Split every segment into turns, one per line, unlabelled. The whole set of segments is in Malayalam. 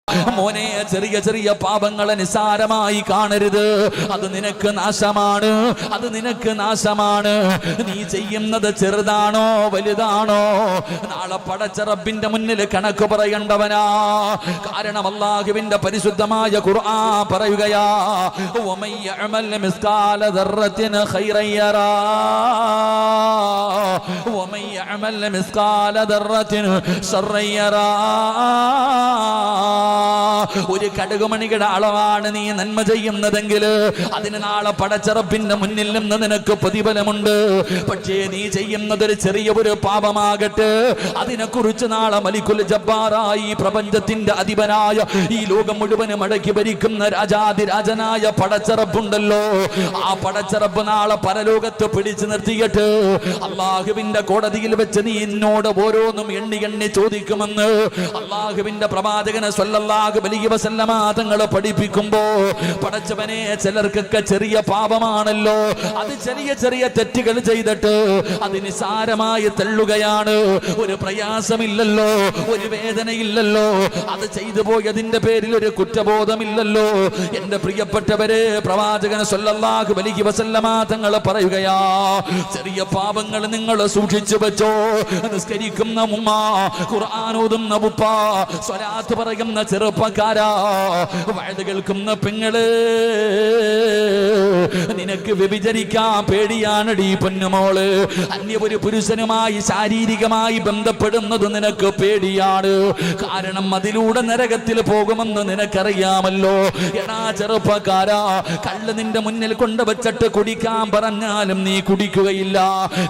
മോനെ, ചെറിയ ചെറിയ പാപങ്ങളെ നിസാരമായി കാണരുത്. അത് നിനക്ക് നാശമാണ്, അത് നിനക്ക് നാശമാണ്. നീ ചെയ്യുന്നത് ചെറുതാണോ വലുതാണോ, നാളെ പടച്ച റബ്ബിന്റെ മുന്നിൽ കണക്ക് പറയേണ്ടവനാ. കാരണം അല്ലാഹുവിന്റെ പരിശുദ്ധമായ ഖുർആൻ പറയുകയാ, വമൻ യഅമൽ മിസ്കാല ദർറത്തിൻ ഖൈറൻ യറാ വമൻ യഅമൽ മിസ്കാല ദർറത്തിൻ ശർറൻ യറാ. ഒരു കടുകുമണിയുടെ അളവാണ് നീ നന്മ ചെയ്യുന്നതെങ്കിൽ അതിന് നാളെ പടച്ച റബ്ബിന്റെ മുന്നിൽ നിന്ന് നിനക്ക് പ്രതിഫലമുണ്ട്. പക്ഷേ നീ ചെയ്യുന്നത് ഒരു ചെറിയ ഒരു പാപമാകട്ടെ, അതിനെക്കുറിച്ച് നാളെ മലിക്കുൽ ജബ്ബാറായി പ്രപഞ്ചത്തിന്റെ അധിപനായ ഈ ലോകം മുഴുവനും അടക്കി ഭരിക്കുന്ന രാജാതിരാജനായ പടച്ച റബ്ബുണ്ടല്ലോ, ആ പടച്ച റബ്ബ് നാളെ പരലോകത്ത് പിടിച്ചു നിർത്തിയിട്ട് അല്ലാഹുവിന്റെ കോടതിയിൽ വെച്ച് നീ എന്നോട് ഓരോന്നും എണ്ണി എണ്ണി ചോദിക്കുമെന്ന് അല്ലാഹുവിന്റെ പ്രവാചകനെ സ്വല്ലല്ലാഹു അലൈഹി വസല്ലമ തങ്ങൾ പഠിപ്പിക്കുമ്പോ, പടച്ചവനെ ചിലർക്കൊക്കെ ചെറിയ പാപമാണല്ലോ, അത് ചെറിയ ചെറിയ തെറ്റുകൾ ചെയ്തിട്ട് അത് നിസാരമായി തള്ളുകയാണ്. ഒരു പ്രയാസമില്ലല്ലോ, ഒരു വേദനയില്ലല്ലോ, അത് ചെയ്തു പോയതിന്റെ പേരിൽ ഒരു കുറ്റബോധമില്ലല്ലോ. എന്റെ പ്രിയപ്പെട്ടവരെ, പ്രവാചകൻ സ്വല്ലല്ലാഹു അലൈഹി വസല്ലമ തങ്ങൾ പറയുകയാ, ചെറിയ പാപങ്ങൾ നിങ്ങൾ സൂക്ഷിച്ചു വെച്ചോ. നിസ്കരിക്കുന്ന ഉമ്മ, ഖുർആൻ ഓതുന്ന ഉപ്പ, സ്വലാത്ത് പറയുന്ന ചെറുപ്പക്കാരാ, വഅദ് കേൾക്കുന്ന പെങ്ങള്, നിനക്ക് വ്യഭിചരിക്കാൻ പേടിയാണടി പൊന്നുമോള്. അന്യ ഒരു പുരുഷനുമായി ശാരീരികമായി ബന്ധപ്പെടുന്നത് നിനക്ക് പേടിയാണ്. കാരണം അതിലൂടെ നരകത്തിൽ പോകുമെന്ന് നിനക്കറിയാമല്ലോ. എടാ ചെറുപ്പക്കാരാ, കള്ള് നിന്റെ മുന്നിൽ കൊണ്ടുവച്ചിട്ട് കുടിക്കാൻ പറഞ്ഞാലും നീ കുടിക്കുകയില്ല.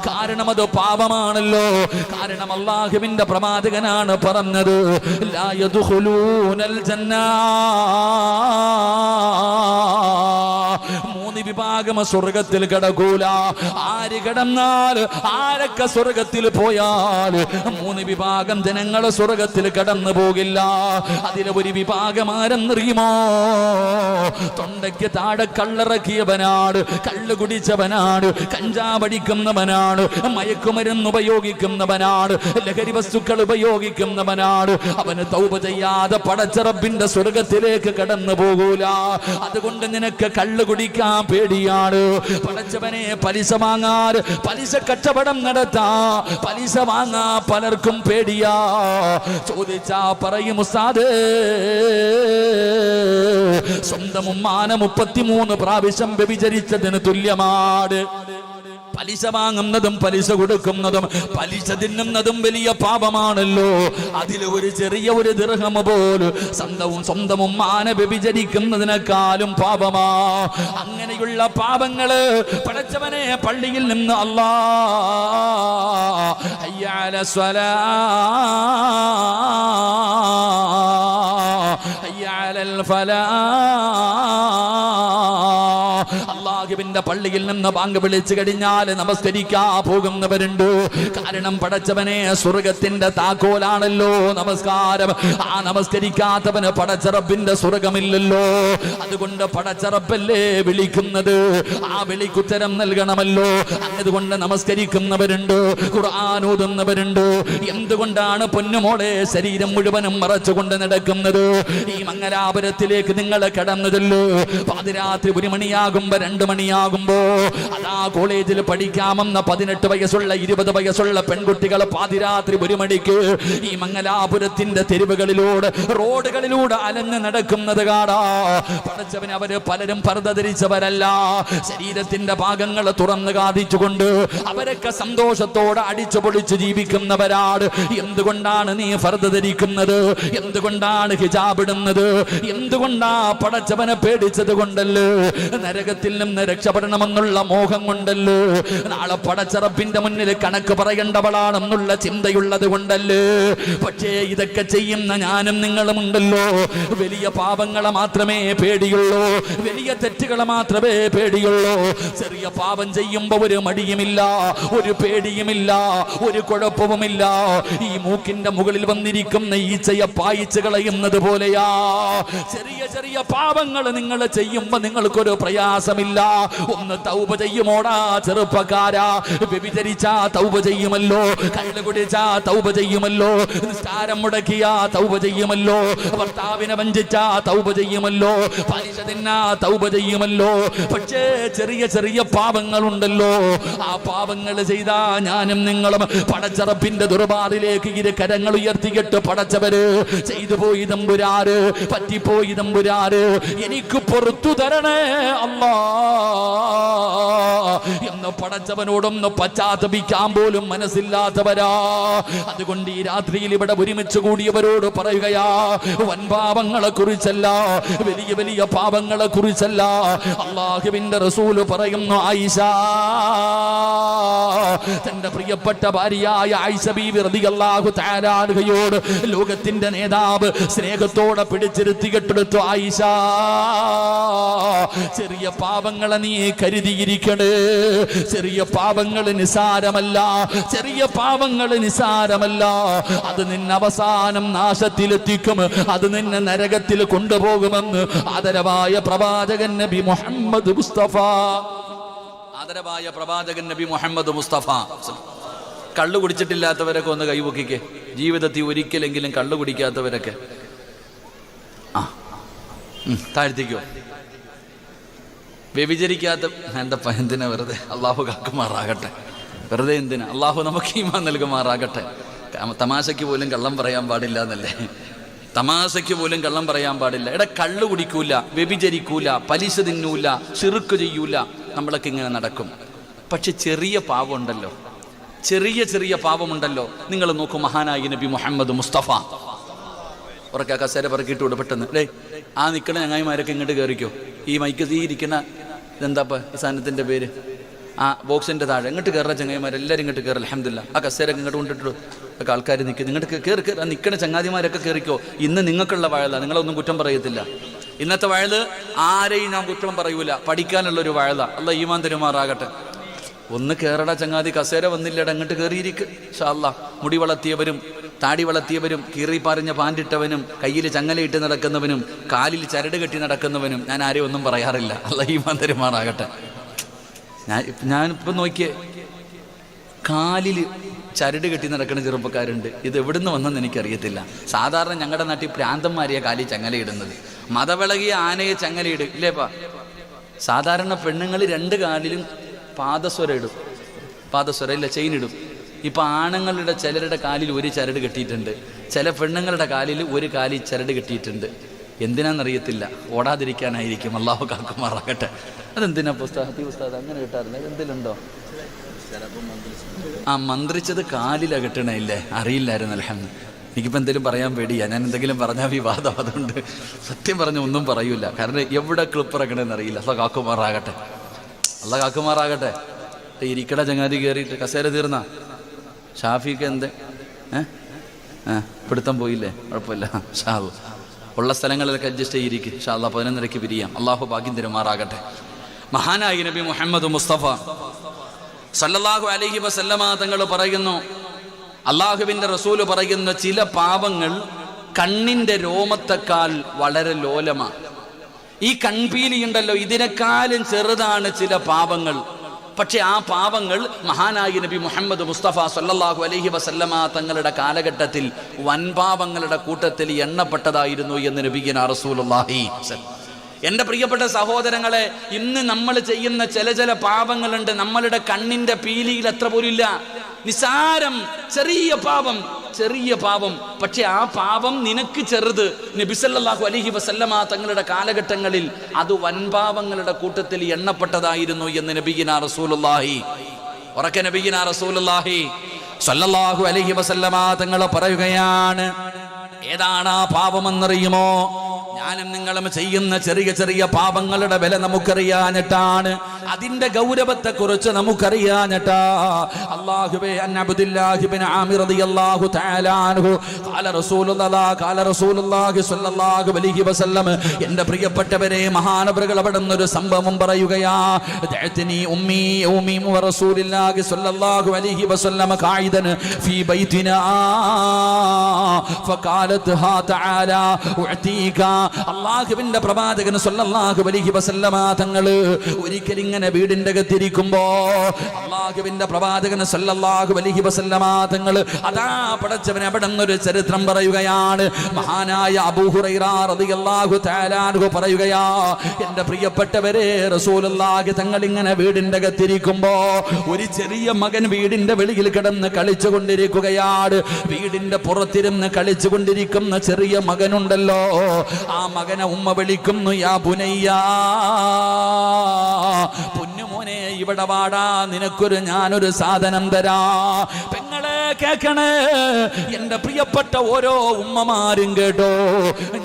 കാരണം അത് പാപമാണല്ലോ. കാരണം അല്ലാഹുവിന്റെ പ്രവാചകനാണ് പറഞ്ഞത്, ലാ യദ്ഖുലൂനൽ ജന്ന, മൂന്ന് വിഭാഗം സ്വർഗത്തിൽ കടക്കൂല. ആര് കടന്നാൽ, ആരൊക്കെ സ്വർഗത്തിൽ പോയാൽ മൂന്ന് വിഭാഗം ജനങ്ങൾ സ്വർഗത്തിൽ കടന്നു പോകില്ല. അതിലെ ഒരു വിഭാഗം ആരെന്നറിയുമോ? തൊണ്ടയ്ക്ക് താഴെ കള്ളിറക്കിയവനാണ്, കള്ള് കുടിച്ചവനാണ്, കഞ്ചാവടിക്കുന്നവനാണ്, മയക്കുമരുന്ന് ഉപയോഗിക്കുന്നവനാണ്, ലഹരി വസ്തുക്കൾ ഉപയോഗിക്കുന്നവനാണ്. അവന് തൗബ ചെയ്യാതെ പടച്ച റബ്ബിന്റെ സ്വർഗത്തിലേക്ക് കടന്നു പോകൂല. അതുകൊണ്ട് നിനക്ക് കള്ള് കുടിക്കാൻ പേടിയാണ്. പടച്ചവനെ, പലിശ വാങ്ങാൻ, പലിശ കച്ചവടം നടത്താ, പലിശ വാങ്ങാ പലർക്കും പേടിയാ. ചോദിച്ചാ പറയും, ഉസ്താദേ, സ്വന്തം ഉമ്മാനെ 33 പ്രാവശ്യം വ്യഭിചരിച്ചതിന് തുല്യമാണ്. പലിശ വാങ്ങുന്നതും പലിശ കൊടുക്കുന്നതും പലിശ തിന്നുന്നതും വലിയ പാപമാണല്ലോ. അതിൽ ഒരു ചെറിയ ഒരു ദിർഹം പോലും സ്വന്തം ഉമ്മാനെ വ്യഭിചരിക്കുന്നതിനേക്കാളും പാപമാ. അങ്ങനെയുള്ള പാപങ്ങള് പടച്ചവനെ പള്ളിയിൽ നിന്ന് അല്ലാഹ് ഹയ്യ അലൽ സ്വലാ ഹയ്യ അലൽ ഫലാ, അല്ലാഹുവിന്റെ പള്ളിയിൽ നിന്ന് ബാങ്ക് വിളിച്ചു കഴിഞ്ഞാൽ നമസ്കരിക്കാൻ പോകുന്നവരുണ്ട്. കാരണം പടച്ചവനെ സ്വർഗത്തിന്റെ താക്കോലാണല്ലോ നമസ്കാരം. ആ നമസ്കരിക്കാത്തവന് പടച്ച റബ്ബിന്റെ സ്വർഗമില്ലല്ലോ. അതുകൊണ്ട് പടച്ച റബ്ബല്ലേ വിളിക്കുന്നത്, ആ വിളിക്കുത്തരം നൽകണമല്ലോ. അതുകൊണ്ട് നമസ്കരിക്കുന്നവരുണ്ട്, ഖുർആൻ ഓതുന്നവരുണ്ട്. എന്തുകൊണ്ടാണ് പൊന്നുമോളെ ശരീരം മുഴുവനും മറച്ചുകൊണ്ട് നടക്കുന്നത്? ഈ മംഗലാപുരത്തിലേക്ക് നിങ്ങൾ കടന്നതല്ലോ പാതിരാത്രി 1 മണിയാകുമ്പോ 2 മണിയാകുമ്പോ അതാ കോളേജിൽ പഠിക്കാമെന്ന 18 വയസ്സുള്ള 20 വയസ്സുള്ള പെൺകുട്ടികൾ പാതിരാത്രി 1 മണിക്ക് ഈ മംഗലാപുരത്തിന്റെ തെരുവുകളിലൂടെ, റോഡുകളിലൂടെ അലഞ്ഞു നടക്കുന്നത് കാണാ. പടച്ചവന് അവര് പലരും പർദ്ദ ധരിച്ചവരല്ല, ശരീരത്തിന്റെ ഭാഗങ്ങൾ തുറന്നു കാണിച്ചുകൊണ്ട് അവരൊക്കെ സന്തോഷത്തോടെ അടിച്ചു പൊളിച്ച് ജീവിക്കുന്നവരാണ്. എന്തുകൊണ്ടാണ് നീ പർദ്ദ ധരിക്കുന്നത്? എന്തുകൊണ്ടാണ് ഹിജാബ് ഇടുന്നത്? എന്തുകൊണ്ടാ? പടച്ചവനെ പേടിച്ചത് കൊണ്ടല്ലോ, നരകത്തിൽ നിന്ന് രക്ഷപ്പെടണമെന്നുള്ള മോഹം കൊണ്ടല്ലോ, നാളെ പടച്ച റബ്ബിന്റെ മുന്നിൽ കണക്ക് പറയേണ്ടവളാണെന്നുള്ള ചിന്തയുള്ളത് കൊണ്ടല്ലേ. പക്ഷേ ഇതൊക്കെ ചെയ്യുന്ന ഞാനും നിങ്ങളും ഉണ്ടല്ലോ, വലിയ പാപങ്ങളെ മാത്രമേ പേടിയുള്ളൂ, വലിയ തെറ്റുകളെ മാത്രമേ പേടിയുള്ളൂ. ചെറിയ പാപം ചെയ്യുമ്പോ ഒരു മടിയുമില്ല, ഒരു പേടിയുമില്ല, ഒരു കുഴപ്പവുമില്ല. ഈ മൂക്കിന്റെ മുകളിൽ വന്നിരിക്കുന്ന ഈച്ചയെ പായിച്ച് കളയുന്നത് പോലെയാ ചെറിയ ചെറിയ പാപങ്ങൾ നിങ്ങൾ ചെയ്യുമ്പോ നിങ്ങൾക്കൊരു പ്രയാസമില്ല. ഒന്ന് തൗബ ചെയ്യുമോടാ ചെറുപ്പക്കാരാ. വ്യഭിചരിച്ചാ തൗബ ചെയ്യുമല്ലോ, കള്ള് കുടിച്ചാ തൗബ ചെയ്യുമല്ലോ, നിസ്കാരം മുടക്കിയാ തൗബ ചെയ്യുമല്ലോ, ഭർത്താവിനെ വഞ്ചിച്ചാ തൗബ ചെയ്യുമല്ലോ, പലിശ തിന്നാ തൗബ ചെയ്യുമല്ലോ. പക്ഷേ ചെറിയ ചെറിയ പാപങ്ങളുണ്ടല്ലോ, ആ പാപങ്ങൾ ചെയ്താ ഞാനും നിങ്ങളും പടച്ചറപ്പിന്റെ ദുർബാറിലേക്ക് ഇരു കരങ്ങൾ ഉയർത്തിയിട്ട് പടച്ചവര് ചെയ്തു പോയി തമ്പുരാര്, പറ്റിപ്പോയി തമ്പുരാര്, എനിക്ക് പുറത്തു തരണേ അല്ലാ എന്ന് പടച്ചവനോടൊന്ന് പശ്ചാത്തപിക്കാൻ പോലും മനസ്സില്ലാത്തവരാ. അതുകൊണ്ട് ഈ രാത്രിയിൽ ഇവിടെ ഒരുമിച്ച് കൂടിയവരോട് പറയുകയാ, വൻപാപങ്ങളെ കുറിച്ചല്ല, വലിയ വലിയ പാപങ്ങളെ കുറിച്ചല്ല. അല്ലാഹുവിന്റെ റസൂല് പറയുന്നു, ആയിഷ തന്റെ പ്രിയപ്പെട്ട ഭാര്യയായ ആയിഷ ബീവി റളിയല്ലാഹു തആല അൻഹയോട് ലോകത്തിന്റെ നേതാവ് സ്നേഹത്തോടെ പിടിച്ചിരുത്തിക്കെടുത്തു, ആയിഷ ചെറിയ പാപങ്ങളെ നീ കരുതിയിരിക്കണേ. ചെറിയ പാപങ്ങൾ നിസാരമല്ല, ചെറിയ പാപങ്ങൾ നിസാരമല്ല. അത് നിന്നെ അവസാനം നാശത്തിലെത്തിക്കും, അത് നിന്നെ നരകത്തിൽ കൊണ്ടുപോകുമെന്ന് ആദരവായ പ്രവാചകൻ നബി മുഹമ്മദ് മുസ്തഫ, ആദരവായ പ്രവാചകൻ നബി മുഹമ്മദ് മുസ്തഫ. കള്ളു കുടിച്ചിട്ടില്ലാത്തവരൊക്കെ ഒന്ന് കൈപൊക്കിക്കേ, ജീവിതത്തിൽ ഒരിക്കലെങ്കിലും കള്ളു കുടിക്കാത്തവരൊക്കെ താഴ്ത്തിക്കോ. വ്യഭിചരിക്കാത്ത എന്താ എന്തിനാ വെറുതെ, അള്ളാഹു കാക്കുമാറാകട്ടെ, വെറുതെ എന്തിനാ, അള്ളാഹു നമുക്ക് ഈമാൻ നൽകുമാറാകട്ടെ. തമാശയ്ക്ക് പോലും കള്ളം പറയാൻ പാടില്ല എന്നല്ലേ, തമാശയ്ക്ക് പോലും കള്ളം പറയാൻ പാടില്ല. എടാ കള്ളു കുടിക്കൂല, വ്യഭിചരിക്കൂല, പലിശ തിന്നൂല, ശിർക്ക് ചെയ്യൂല, നമ്മളൊക്കെ ഇങ്ങനെ നടക്കും. പക്ഷെ ചെറിയ പാവമുണ്ടല്ലോ, ചെറിയ ചെറിയ പാവമുണ്ടല്ലോ. നിങ്ങൾ നോക്കൂ, മഹാനായ നബി മുഹമ്മദ് മുസ്തഫ ഉറക്കാ കസേര പറക്കിയിട്ട് വിടും പെട്ടെന്ന്. ഡേ ആ നിൽക്കണ ചങ്ങായിമാരൊക്കെ ഇങ്ങോട്ട് കയറിക്കോ, ഈ മൈക്ക് തീ ഇരിക്കണ ഇതെന്താപ്പ ഈ സാധനത്തിൻ്റെ പേര്, ആ ബോക്സിൻ്റെ താഴെ ഇങ്ങോട്ട് കയറുന്ന ചങ്ങായിമാരെല്ലാവരും ഇങ്ങോട്ട് കയറി. അൽഹംദുലില്ലാ ആ കസേരൊക്കെ ഇങ്ങോട്ട് കൊണ്ടിട്ടു, ഒക്കെ ആൾക്കാർ നിൽക്കും. നിങ്ങോട്ട് കയറി കയറി നിൽക്കണ ചങ്ങാതിമാരൊക്കെ കയറിക്കോ. ഇന്ന് നിങ്ങൾക്കുള്ള വയല, നിങ്ങളൊന്നും കുറ്റം പറയത്തില്ല. ഇന്നത്തെ വയല് ആരെയും ഞാൻ കുറ്റം പറയൂല, പഠിക്കാനുള്ളൊരു വയല. അല്ലാഹ് ഈമാൻ തരുമാറാകട്ടെ. ഒന്ന് കയറട ചങ്ങാതി, കസേര വന്നില്ലട, അങ്ങോട്ട് കയറിയിരിക്ക്. ഇൻഷാ അല്ലാഹ് മുടി വളർത്തിയവരും താടി വളർത്തിയവരും കീറി പറഞ്ഞ പാൻറിട്ടവനും കയ്യിൽ ചങ്ങലയിട്ട് നടക്കുന്നവനും കാലിൽ ചരട് കെട്ടി നടക്കുന്നവനും ഞാൻ ആരെയും ഒന്നും പറയാറില്ല. അല്ലാഹ് ഈമാൻ തരുമാറാകട്ടെ. ഞാനിപ്പോൾ നോക്കിയേ, കാലിൽ ചരട് കെട്ടി നടക്കുന്ന ചെറുപ്പക്കാരുണ്ട്. ഇത് എവിടുന്ന് വന്നെന്ന് എനിക്കറിയത്തില്ല. സാധാരണ ഞങ്ങളുടെ നാട്ടിൽ പ്രാന്തന്മാരെയാണ് കാലിൽ ചങ്ങലയിടുന്നത്. മതവിളകിയ ആനയെ ചങ്ങലയിടും ഇല്ലേപ്പാ. സാധാരണ പെണ്ണുങ്ങൾ രണ്ട് കാലിലും പാദസ്വരം ഇടും, പാദസ്വരം ഇല്ല ചെയിൻ ഇടും. ഇപ്പം ആണുങ്ങളുടെ ചിലരുടെ കാലിൽ ഒരു ചരട് കെട്ടിയിട്ടുണ്ട്, ചില പെണ്ണുങ്ങളുടെ കാലിൽ ഒരു കാലിൽ ചരട് കെട്ടിയിട്ടുണ്ട്. എന്തിനാണെന്നറിയത്തില്ല, ഓടാതിരിക്കാനായിരിക്കും. അല്ലാഹു കാക്കുമാറാകട്ടെ. അതെന്തിനാ പുസ്തകം അങ്ങനെ കിട്ടാറുണ്ട്? എന്തിലുണ്ടോ? ആ മന്ത്രിച്ചത് കാലിലാണ് കെട്ടണയില്ലേ, അറിയില്ലായിരുന്നു. അൽഹംദുലില്ലാ. എനിക്കിപ്പോൾ എന്തെങ്കിലും പറയാൻ പേടിയാ, ഞാൻ എന്തെങ്കിലും പറഞ്ഞാൽ വിവാദം. അതുകൊണ്ട് സത്യം പറഞ്ഞ ഒന്നും പറയൂല, കാരണം എവിടെ ക്ലിപ്പ് ഇറക്കണമെന്ന് അറിയില്ല. അല്ലാഹു കാക്കുമാറാകട്ടെ, അല്ലാഹു കാക്കുമാറാകട്ടെ. ഇരിക്കട ചങ്ങാതി കയറിയിട്ട് കസേര തീർന്ന ഷാഫിക്ക് എന്ത് പിടുത്തം പോയില്ലേ? കുഴപ്പമില്ല, ഇൻഷാ അല്ലാഹ് ഉള്ള സ്ഥലങ്ങളിലൊക്കെ അഡ്ജസ്റ്റ് ചെയ്തിരിക്കും. ഇൻഷാ അല്ലാഹ് 11:30 പിരിയാം. അള്ളാഹു ഭാഗ്യം തരുമാറാകട്ടെ. മഹാനായ നബി മുഹമ്മദ് മുസ്തഫ സല്ലല്ലാഹു അലൈഹി വസല്ലമ തങ്ങൾ പറയുന്നു, അള്ളാഹുവിൻ്റെ റസൂല് പറയുന്ന ചില പാപങ്ങൾ കണ്ണിൻ്റെ രോമത്തെക്കാൾ വളരെ ലോലമാണ്. ഈ കൺപീലിയുണ്ടല്ലോ, ഇതിനേക്കാളും ചെറുതാണ് ചില പാപങ്ങൾ. പക്ഷെ ആ പാപങ്ങൾ മഹാനായ നബി മുഹമ്മദ് മുസ്തഫ സല്ലല്ലാഹു അലൈഹി വസല്ലമ തങ്ങളുടെ കാലഘട്ടത്തിൽ വൻപാപങ്ങളുടെ കൂട്ടത്തിൽ എണ്ണപ്പെട്ടതായിരുന്നു എന്ന് നബിയുനാ റസൂലുള്ളാഹി. എൻ്റെ പ്രിയപ്പെട്ട സഹോദരങ്ങളെ, ഇന്ന് നമ്മൾ ചെയ്യുന്ന ചില പാപങ്ങളുണ്ട്, നമ്മളുടെ കണ്ണിൻ്റെ പീലിയിൽ അത്ര പോലും ഇല്ല. നിസാരം ചെറിയ പാപം, പക്ഷെ ആ പാപം നിനക്ക് ചെറുത്. നബി സല്ലല്ലാഹു അലൈഹി വസല്ലമ തങ്ങളുടെ കാലഘട്ടങ്ങളിൽ അത് വൻപാപങ്ങളുടെ കൂട്ടത്തിൽ എണ്ണപ്പെട്ടതായിരുന്നു എന്ന് നബിയുനാ റസൂലുള്ളാഹി. ഉറക്കെ നബിയുനാ റസൂലുള്ളാഹി സല്ലല്ലാഹു അലൈഹി വസല്ലമ തങ്ങൾ പറയുകയാണ്, ഏതാണ് ആ പാപമെന്നറിയുമോ? ഞാനും നിങ്ങളും ചെയ്യുന്ന ചെറിയ പാപങ്ങളുടെ വില നമുക്കറിയാഞ്ഞിട്ടാണ്, അതിന്റെ ഗൗരവത്തെ കുറിച്ച് നമുക്കറിയാഞ്ഞിട്ടാ. അല്ലാഹുവേ, അൻ അബ്ദുല്ലാഹി ഇബ്നു ആമിർ റളിയല്ലാഹു തആല അൻഹു ഖാല റസൂലുള്ളാഹി സ്വല്ലല്ലാഹു അലൈഹി വസല്ലം. എൻ്റെ പ്രിയപ്പെട്ടവരെ, മഹാനവറുകൾ അവിടുന്ന് ഒരു സംഭവം പറയുകയാ. ദഅത്നി ഉമ്മി വ റസൂലുള്ളാഹി സ്വല്ലല്ലാഹു അലൈഹി വസല്ലം ഖായിദൻ ഫീ ബൈതിനാ ഫഖാലത് ഹാ തആല ഉഅതീക അള്ളാഹുവിന്റെ പ്രവാചകൻ സല്ലല്ലാഹു അലൈഹി വസല്ലമ തങ്ങള് ഒരിക്കൽ ഇങ്ങനെ വീടിന്റെ അകത്തിരിക്കുമ്പോ അള്ളാഹുവിന്റെ പ്രവാചകൻ സല്ലല്ലാഹു അലൈഹി വസല്ലമ തങ്ങള് അതാ പടച്ചവൻ അവിടെ നിന്നൊരു ചരിത്രം പറയുകയാണ്. മഹാനായ അബൂ ഹുറൈറ റളിയല്ലാഹു തആല അൻഹു പറയുകയാ, എന്റെ പ്രിയപ്പെട്ടവരെ, റസൂലുള്ളാഹി തങ്ങൾ ഇങ്ങനെ വീടിന്റെ അകത്തിരിക്കുമ്പോ ഒരു ചെറിയ മകൻ വീടിന്റെ വെളിയിൽ കിടന്ന് കളിച്ചുകൊണ്ടിരിക്കുകയാണ്. വീടിന്റെ പുറത്തിരുന്ന് കളിച്ചുകൊണ്ടിരിക്കുന്ന ചെറിയ മകനുണ്ടല്ലോ, ആ മകനെ ഉമ്മ വിളിക്കുന്നു, യാ ബുനയ്യാ, പൊന്നുമോനെ ഇവിടെ വാടാ, ഞാനൊരു സാധനം തരാ. പെങ്ങളെ കേൾക്കണേ, എന്റെ പ്രിയപ്പെട്ട ഓരോ ഉമ്മമാരും കേട്ടോ,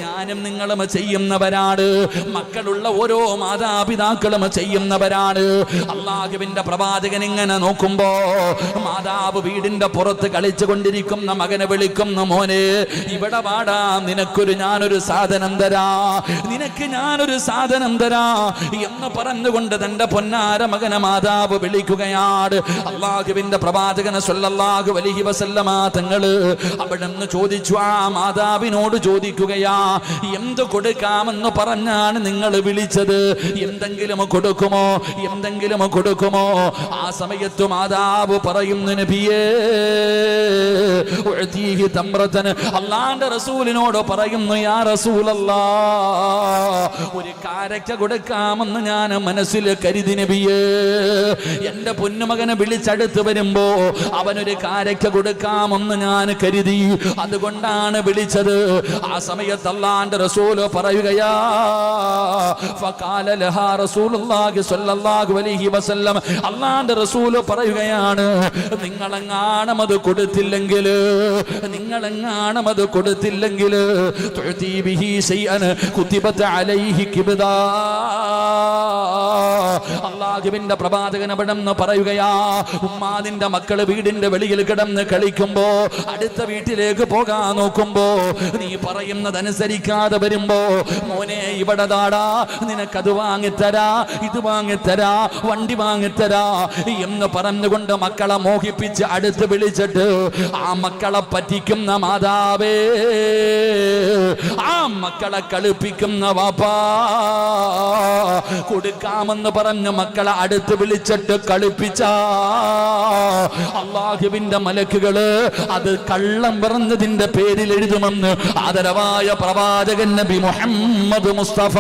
ഞാനും നിങ്ങളും ചെയ്യുന്നവരാണ്, മക്കളുള്ള ഓരോ മാതാപിതാക്കളും ചെയ്യുന്നവരാണ്. അള്ളാഹുവിന്റെ പ്രവാചകൻ ഇങ്ങനെ നോക്കുമ്പോ മാതാവ് വീടിന്റെ പുറത്ത് കളിച്ചു കൊണ്ടിരിക്കുന്ന മകനെ വിളിക്കുന്നു, മോനെ ഇവിടെ വാടാ, ഞാനൊരു സാധനം തരാ, ഞാനൊരു സാധനം തരാ എന്ന് പറഞ്ഞുകൊണ്ട് തന്റെ പൊന്നാര മകനെ മാതാവ് വിളിക്കുകയാണ്. അള്ളാഹുവിന്റെ പ്രവാചകൻ സല്ലല്ലാഹു അലൈഹി വസല്ലമ തങ്ങള് അവിടെ നിന്ന് ചോദിച്ചു, ആ മാതാവിനോട് ചോദിക്കുകയാ, എന്ത് കൊടുക്കാമെന്ന് പറഞ്ഞാണ് നിങ്ങൾ വിളിച്ചത്? എന്തെങ്കിലും കൊടുക്കുമോ? എന്തെങ്കിലും കൊടുക്കുമോ? ആ സമയത്ത് മാതാവ് പറയുന്നു, നബിയേ, അല്ലാഹുവിന്റെ റസൂലിനോട് പറയുന്നു, യാ റസൂലല്ലാഹ്, ഒരു കാരക്ക കൊടുക്കാമെന്ന് ഞാൻ മനസ്സിൽ കരുതി നബിയേ. എന്റെ പൊന്നുമകനെ വിളിച്ചടുത്ത് വരുമ്പോ അവനൊരു കാരക്ക കൊടുക്കാമെന്ന് ഞാൻ കരുതി, അതുകൊണ്ടാണ് വിളിച്ചത്. ആ സമയത്ത് അല്ലാഹുവിന്റെ റസൂല് പറയുകയാ, ഫഖാല ലഹാ റസൂലുള്ളാഹി സ്വല്ലല്ലാഹു അലൈഹി വസല്ലം, അല്ലാഹുവിന്റെ റസൂല് പറയുകയാണ്, നിങ്ങളെങ്ങാനും അത് കൊടുത്തില്ലെങ്കിൽ, തുഅതി ബിഹി ശൈഅൻ കുതിബത അലൈഹി കിബ്ദാ. അല്ലാഹുവിന്റെ പ്രവാചകൻ അവിടെ നിന്ന് പറയുകയാ, ഉമ്മാതിന്റെ മക്കള് വീടിന്റെ വെളിയിൽ കിടന്ന് കളിക്കുമ്പോ അടുത്ത വീട്ടിലേക്ക് പോകാൻ നോക്കുമ്പോ നീ പറയുന്നതനുസരിക്കാതെ വരുമ്പോ, മോനെ ഇവിടെ താടാ, നിനക്കത് വാങ്ങിത്തരാ, ഇത് വാങ്ങിത്തരാ, വണ്ടി വാങ്ങിത്തരാ എന്ന് പറഞ്ഞുകൊണ്ട് മക്കളെ മോഹിപ്പിച്ച് അടുത്ത് വിളിച്ചിട്ട് ആ മക്കളെ പറ്റിക്കുന്ന മാതാവേ, ആ മക്കളെ കളിപ്പിക്കുന്ന വാപ്പാ, കൊടുക്കാമെന്ന് പറഞ്ഞ് മക്കളെ അടുത്ത് വിളിച്ചിട്ട് കളിപ്പിച്ച അല്ലാഹുവിന്റെ മലക്കുകള് അത് കള്ളം പറഞ്ഞതിന്റെ പേരിൽ എഴുതുമെന്ന് ആദരവായ പ്രവാചകൻ നബി മുഹമ്മദ് മുസ്തഫ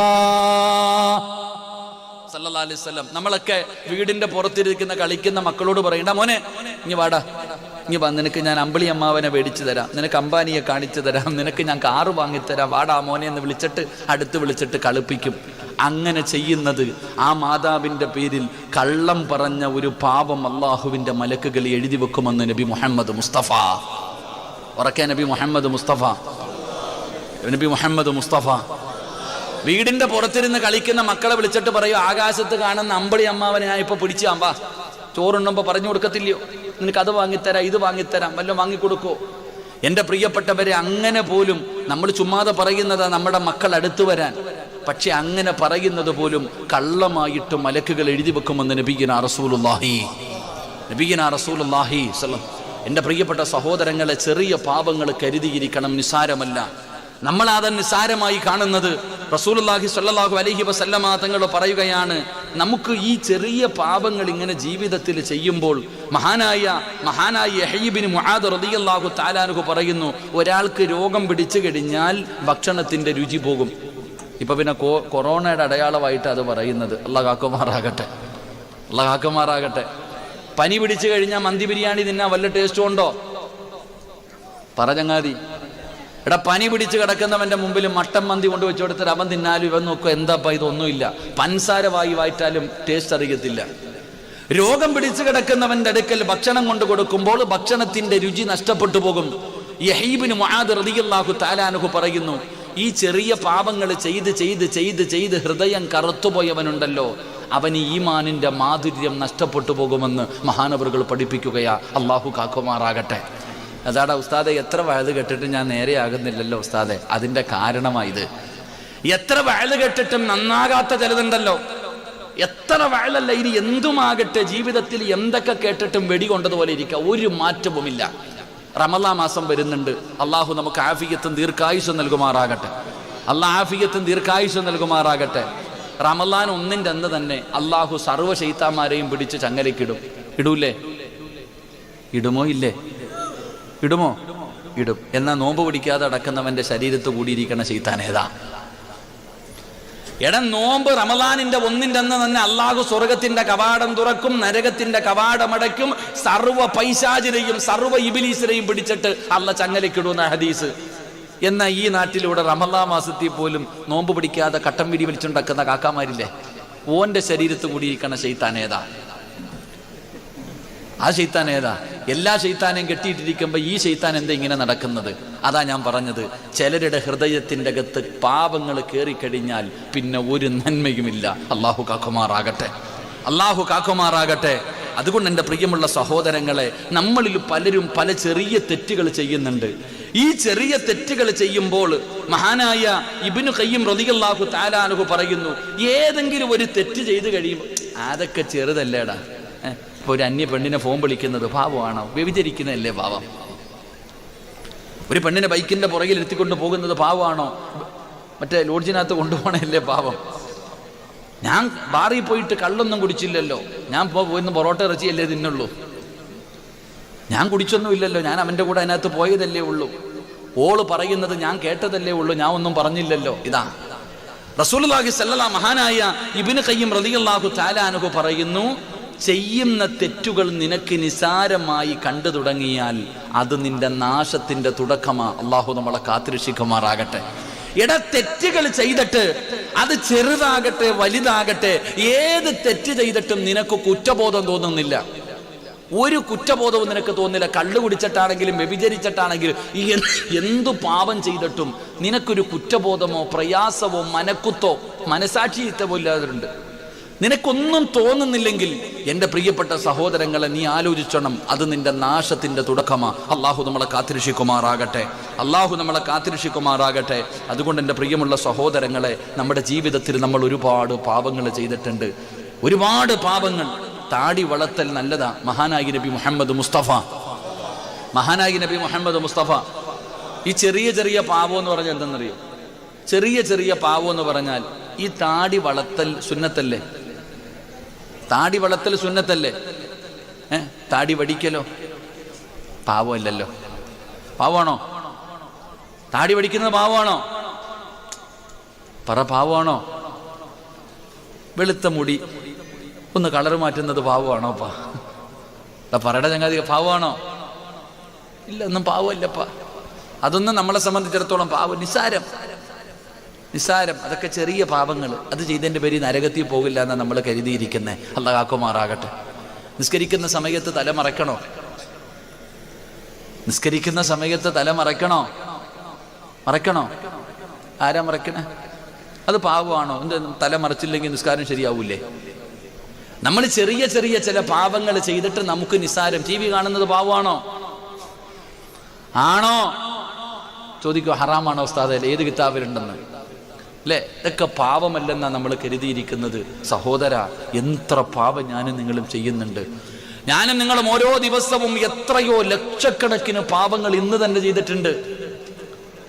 സല്ലല്ലാഹു അലൈഹി വസല്ലം. നമ്മളൊക്കെ വീടിന്റെ പുറത്തിരിക്കുന്ന കളിക്കുന്ന മക്കളോട് പറയണ്ട, മോനെ ഇനി വാടാ, ഇനി വാ, നിനക്ക് ഞാൻ അമ്പിളി അമ്മാവനെ മേടിച്ചു തരാം, നിനക്ക് അംബാനിയെ കാണിച്ചു തരാം, നിനക്ക് ഞാൻ കാറ് വാങ്ങിത്തരാം, വാടാ മോനെ എന്ന് വിളിച്ചിട്ട് അടുത്ത് വിളിച്ചിട്ട് കളിപ്പിക്കും. അങ്ങനെ ചെയ്യുന്നത് ആ മാതാവിന്റെ പേരിൽ കള്ളം പറഞ്ഞ ഒരു പാപം അള്ളാഹുവിന്റെ മലക്കുകൾ എഴുതി വെക്കുമെന്ന് നബി മുഹമ്മദ് മുസ്തഫ. ഉറക്കെ നബി മുഹമ്മദ് മുസ്തഫ, നബി മുഹമ്മദ് മുസ്തഫ. വീടിന്റെ പുറത്തിരുന്ന് കളിക്കുന്ന മക്കളെ വിളിച്ചിട്ട് പറയും, ആകാശത്ത് കാണുന്ന അമ്പിളി അമ്മാവനെ ഞാൻ ഇപ്പൊ പിടിച്ചു അമ്പാ, ചോറുണ്ണുമ്പോ പറഞ്ഞു കൊടുക്കത്തില്ലയോ, നിനക്ക് അത് വാങ്ങിത്തരാം, ഇത് വാങ്ങിത്തരാം, വല്ലതും വാങ്ങിക്കൊടുക്കോ? എൻ്റെ പ്രിയപ്പെട്ടവരെ, അങ്ങനെ പോലും നമ്മൾ ചുമ്മാതെ പറയുന്നതാ നമ്മുടെ മക്കൾ അടുത്തു വരാൻ, പക്ഷെ അങ്ങനെ പറയുന്നത് പോലും കള്ളമായിട്ട് മലക്കുകൾ എഴുതി വെക്കുമെന്ന് നബിയുനാ റസൂലുള്ളാഹി സ്വല്ലല്ലാഹു. എൻ്റെ പ്രിയപ്പെട്ട സഹോദരങ്ങളെ, ചെറിയ പാപങ്ങൾ കരുതിയിരിക്കണം, നിസാരമല്ല. നമ്മളത് നിസാരമായി കാണുന്നത്. റസൂലുള്ളാഹി സ്വല്ലല്ലാഹു അലൈഹി വസല്ലമ തങ്ങൾ പറയുകയാണ്, നമുക്ക് ഈ ചെറിയ പാപങ്ങൾ ഇങ്ങനെ ജീവിതത്തിൽ ചെയ്യുമ്പോൾ, മഹാനായ യഹ്യ ഇബ്നു മുആദ് റളിയല്ലാഹു തആല അൻഹു പറയുന്നു, ഒരാൾക്ക് രോഗം പിടിച്ചു കഴിഞ്ഞാൽ ഭക്ഷണത്തിന്റെ രുചി പോകും. ഇപ്പൊ പിന്നെ കൊറോണയുടെ അടയാളമായിട്ട് അത് പറയുന്നത്. അല്ലാഹു കാക്കുമാറാകട്ടെ. പനി പിടിച്ചു കഴിഞ്ഞാൽ മന്തി ബിരിയാണി തിന്നാൻ വല്ല ടേസ്റ്റും ഉണ്ടോ? പറഞ്ഞങ്ങാതി. എടാ, പനി പിടിച്ച് കിടക്കുന്നവന്റെ മുമ്പിൽ മട്ടൻ മന്തി കൊണ്ടുവച്ചു കൊടുത്തിട്ട് അവൻ തിന്നാലും ഇവൻ നോക്കുക, എന്താപ്പാ ഇതൊന്നുമില്ല, പൻസാര വായിട്ടാലും ടേസ്റ്റ് അറിയത്തില്ല. രോഗം പിടിച്ചു കിടക്കുന്നവന്റെ അടുക്കൽ ഭക്ഷണം കൊണ്ട് കൊടുക്കുമ്പോൾ ഭക്ഷണത്തിന്റെ രുചി നഷ്ടപ്പെട്ടു പോകും. യഹ്യ ഇബ്നു മുആദ് റളിയല്ലാഹു തആല അൻഹു പറയുന്നു, ഈ ചെറിയ പാപങ്ങൾ ചെയ്ത് ഹൃദയം കറുത്തുപോയവനുണ്ടല്ലോ, അവന് ഈമാനിന്റെ മാധുര്യം നഷ്ടപ്പെട്ടു പോകുമെന്ന് മഹാനവറുകൾ പഠിപ്പിക്കുകയാ. അള്ളാഹു കാക്കുമാറാകട്ടെ. അതാടാ ഉസ്താദെ, എത്ര വയല് കെട്ടിട്ട് ഞാൻ നേരെയാകുന്നില്ലല്ലോ ഉസ്താദെ. അതിന്റെ കാരണമായത്, എത്ര വയല് കെട്ടിട്ടും നന്നാകാത്ത ചിലതുണ്ടല്ലോ. എത്ര വയലല്ല, ഇനി എന്തുമാകട്ടെ, ജീവിതത്തിൽ എന്തൊക്കെ കേട്ടിട്ടും വെടികൊണ്ടതുപോലെ ഇരിക്കുക, ഒരു മാറ്റവുമില്ല. റമളാൻ മാസം വരുന്നുണ്ട്. അള്ളാഹു നമുക്ക് ആഫിയത്തും ദീർഘായുസ്സും നൽകുമാറാകട്ടെ.
അള്ളാഹ് ആഫിയത്തും ദീർഘായുസ്സും നൽകുമാറാകട്ടെ. റമളാൻ 1-ന്റെ അന്ന് തന്നെ അള്ളാഹു സർവ്വ ശൈത്താന്മാരെയും പിടിച്ച് ചങ്ങലക്കിടും. ഇടൂലേ? ഇടുമോ? ഇല്ലേ? ഇടുമോ? ഇടും. എന്നാൽ നോമ്പ് പിടിക്കാതെ അടക്കുന്നവന്റെ ശരീരത്ത് കൂടിയിരിക്കണ ശൈത്താൻ ഏതാ? നോമ്പ് റമളാനിന്റെ 1-ന്റെ അന്ന് തന്നെ അള്ളാഹു സ്വർഗത്തിന്റെ കവാടം തുറക്കും, നരകത്തിന്റെ കവാടമടയ്ക്കും, സർവ്വ പൈശാചിനെയും സർവ്വ ഇബ്ലീസിനെയും പിടിച്ചിട്ട് അള്ളാഹ് ചങ്ങലക്കിടുന്ന ഹദീസ്. എന്നാൽ ഈ നാട്ടിലൂടെ റമളാൻ മാസത്തിൽ പോലും നോമ്പ് പിടിക്കാതെ കട്ടം പിടി വലിച്ചുണ്ടാക്കുന്ന കാക്കാമാരില്ലേ? ഓന്റെ ശരീരത്ത് കൂടിയിരിക്കണ ശൈത്താൻ ഏതാ? ആ ശൈത്താൻ ഏതാ? എല്ലാ ശൈത്താനെയും കെട്ടിയിട്ടിരിക്കുമ്പോൾ ഈ ശൈത്താൻ എന്താ ഇങ്ങനെ നടക്കുന്നത്? അതാ ഞാൻ പറഞ്ഞത്, ചിലരുടെ ഹൃദയത്തിൻ്റെ അകത്ത് പാപങ്ങൾ കയറിക്കഴിഞ്ഞാൽ പിന്നെ ഒരു നന്മയുമില്ല. അള്ളാഹു കാക്കുമാറാകട്ടെ, അള്ളാഹു കാക്കുമാറാകട്ടെ. അതുകൊണ്ട് എൻ്റെ പ്രിയമുള്ള സഹോദരങ്ങളെ, നമ്മളിൽ പലരും പല ചെറിയ തെറ്റുകൾ ചെയ്യുന്നുണ്ട്. ഈ ചെറിയ തെറ്റുകൾ ചെയ്യുമ്പോൾ മഹാനായ ഇബ്നു ഖയ്യിം റളിയല്ലാഹു തആല അൻഹു പറയുന്നു, ഏതെങ്കിലും ഒരു തെറ്റ് ചെയ്ത് കഴിയുമ്പോൾ അതൊക്കെ ചെറുതല്ലേടാ. ഇപ്പോൾ ഒരു അന്യ പെണ്ണിനെ ഫോൺ വിളിക്കുന്നത് പാവമാണോ? വ്യഭിചരിക്കുന്നതല്ലേ പാവം? ഒരു പെണ്ണിനെ ബൈക്കിൻ്റെ പുറകിൽ എത്തിക്കൊണ്ട് പോകുന്നത് പാവമാണോ? മറ്റേ ലോഡ്ജിനകത്ത് കൊണ്ടുപോകണല്ലേ പാവം? ഞാൻ ബാറിൽ പോയിട്ട് കള്ളൊന്നും കുടിച്ചില്ലല്ലോ, ഞാൻ പോയിന്ന് പൊറോട്ട ഇറച്ചിയല്ലേ തിന്നുള്ളൂ, ഞാൻ കുടിച്ചൊന്നുമില്ലല്ലോ, ഞാൻ അവൻ്റെ കൂടെ അതിനകത്ത് പോയതല്ലേ ഉള്ളൂ, ഓള് പറയുന്നത് ഞാൻ കേട്ടതല്ലേ ഉള്ളൂ, ഞാൻ ഒന്നും പറഞ്ഞില്ലല്ലോ. ഇതാ റസൂലുള്ളാഹി സ്വല്ലല്ലാഹു മഹാനായ ഇബ്നു ഖയ്യിം റളിയല്ലാഹു തആല അൻഹു പറയുന്നു, ചെയ്യുന്ന തെറ്റുകൾ നിനക്ക് നിസാരമായി കണ്ടു തുടങ്ങിയാൽ അത് നിന്റെ നാശത്തിന്റെ തുടക്കമാ. അള്ളാഹു നമ്മളെ കാത്തിരക്ഷിക്കുമാറാകട്ടെ. തെറ്റുകൾ ചെയ്തിട്ട് അത് ചെറുതാകട്ടെ വലുതാകട്ടെ, ഏത് തെറ്റ് ചെയ്തിട്ടും നിനക്ക് കുറ്റബോധം തോന്നുന്നില്ല. ഒരു കുറ്റബോധവും നിനക്ക് തോന്നില്ല. കള്ളു കുടിച്ചിട്ടാണെങ്കിലും വ്യഭിചരിച്ചിട്ടാണെങ്കിലും ഈ എന്തു പാപം ചെയ്തിട്ടും നിനക്കൊരു കുറ്റബോധമോ പ്രയാസമോ മനക്കുത്തോ മനസാക്ഷിയിത്തമോ ഇല്ലാതുണ്ട്. നിനക്കൊന്നും തോന്നുന്നില്ലെങ്കിൽ എൻ്റെ പ്രിയപ്പെട്ട സഹോദരങ്ങളെ, നീ ആലോചിച്ചണം, അത് നിന്റെ നാശത്തിൻ്റെ തുടക്കമാ. അള്ളാഹു നമ്മളെ കാത്തിരക്ഷിക്കുമാറാകട്ടെ, അള്ളാഹു നമ്മളെ കാത്തിരക്ഷിക്കുമാറാകട്ടെ. അതുകൊണ്ട് എൻ്റെ പ്രിയമുള്ള സഹോദരങ്ങളെ, നമ്മുടെ ജീവിതത്തിൽ നമ്മൾ ഒരുപാട് പാപങ്ങൾ ചെയ്തിട്ടുണ്ട്, ഒരുപാട് പാപങ്ങൾ. താടി വളർത്തൽ നല്ലതാ. മഹാനായി നബി മുഹമ്മദ് മുസ്തഫ, മഹാനായി നബി മുഹമ്മദ് മുസ്തഫ ഈ ചെറിയ ചെറിയ പാപം എന്ന് പറഞ്ഞാൽ എന്തെന്നറിയോ? ചെറിയ ചെറിയ പാപം എന്ന് പറഞ്ഞാൽ ഈ താടി വളർത്തൽ സുന്നത്തല്ലേ? താടി വളർത്തൽ സുന്നത്തല്ലേ? താടി വടിക്കലോ പാവമല്ലല്ലോ. പാവമാണോ? താടി വടിക്കുന്നത് പാവമാണോ? പറ, പാവമാണോ? വെളുത്ത മുടി ഒന്ന് കളർ മാറ്റുന്നത് പാവമാണോപ്പാ? പറയുടെ ചങ്ങാതി, പാവമാണോ? ഇല്ല, ഒന്നും പാവമല്ലപ്പാ. അതൊന്നും നമ്മളെ സംബന്ധിച്ചിടത്തോളം പാവം നിസ്സാരം, നിസ്സാരം. അതൊക്കെ ചെറിയ പാപങ്ങൾ. അത് ചെയ്തതിൻ്റെ പേര് നരകത്തിൽ പോകില്ല എന്നാണ് നമ്മൾ കരുതിയിരിക്കുന്നത്. അല്ലാഹു കാക്കുമാറാകട്ടെ. നിസ്കരിക്കുന്ന സമയത്ത് തല മറയ്ക്കണോ? നിസ്കരിക്കുന്ന സമയത്ത് തല മറയ്ക്കണോ? മറയ്ക്കണോ? ആരാ മറയ്ക്കണേ? അത് പാവമാണോ? എന്ത് തല മറച്ചില്ലെങ്കിൽ നിസ്കാരം ശരിയാവൂലേ? നമ്മൾ ചെറിയ ചെറിയ ചില പാപങ്ങൾ ചെയ്തിട്ട് നമുക്ക് നിസ്സാരം. ടി വി കാണുന്നത് പാവമാണോ? ആണോ? ചോദിക്കോ, ഹറാമാണോ ഉസ്താദേ? ഏത് കിതാബിലുണ്ടെന്ന് അല്ലേ? ഇതൊക്കെ പാപമല്ലെന്നാണ് നമ്മൾ കരുതിയിരിക്കുന്നത്. സഹോദര, എത്ര പാപം ഞാനും നിങ്ങളും ചെയ്യുന്നുണ്ട്. ഞാനും നിങ്ങളും ഓരോ ദിവസവും എത്രയോ ലക്ഷക്കണക്കിന് പാപങ്ങൾ ഇന്ന് തന്നെ ചെയ്തിട്ടുണ്ട്.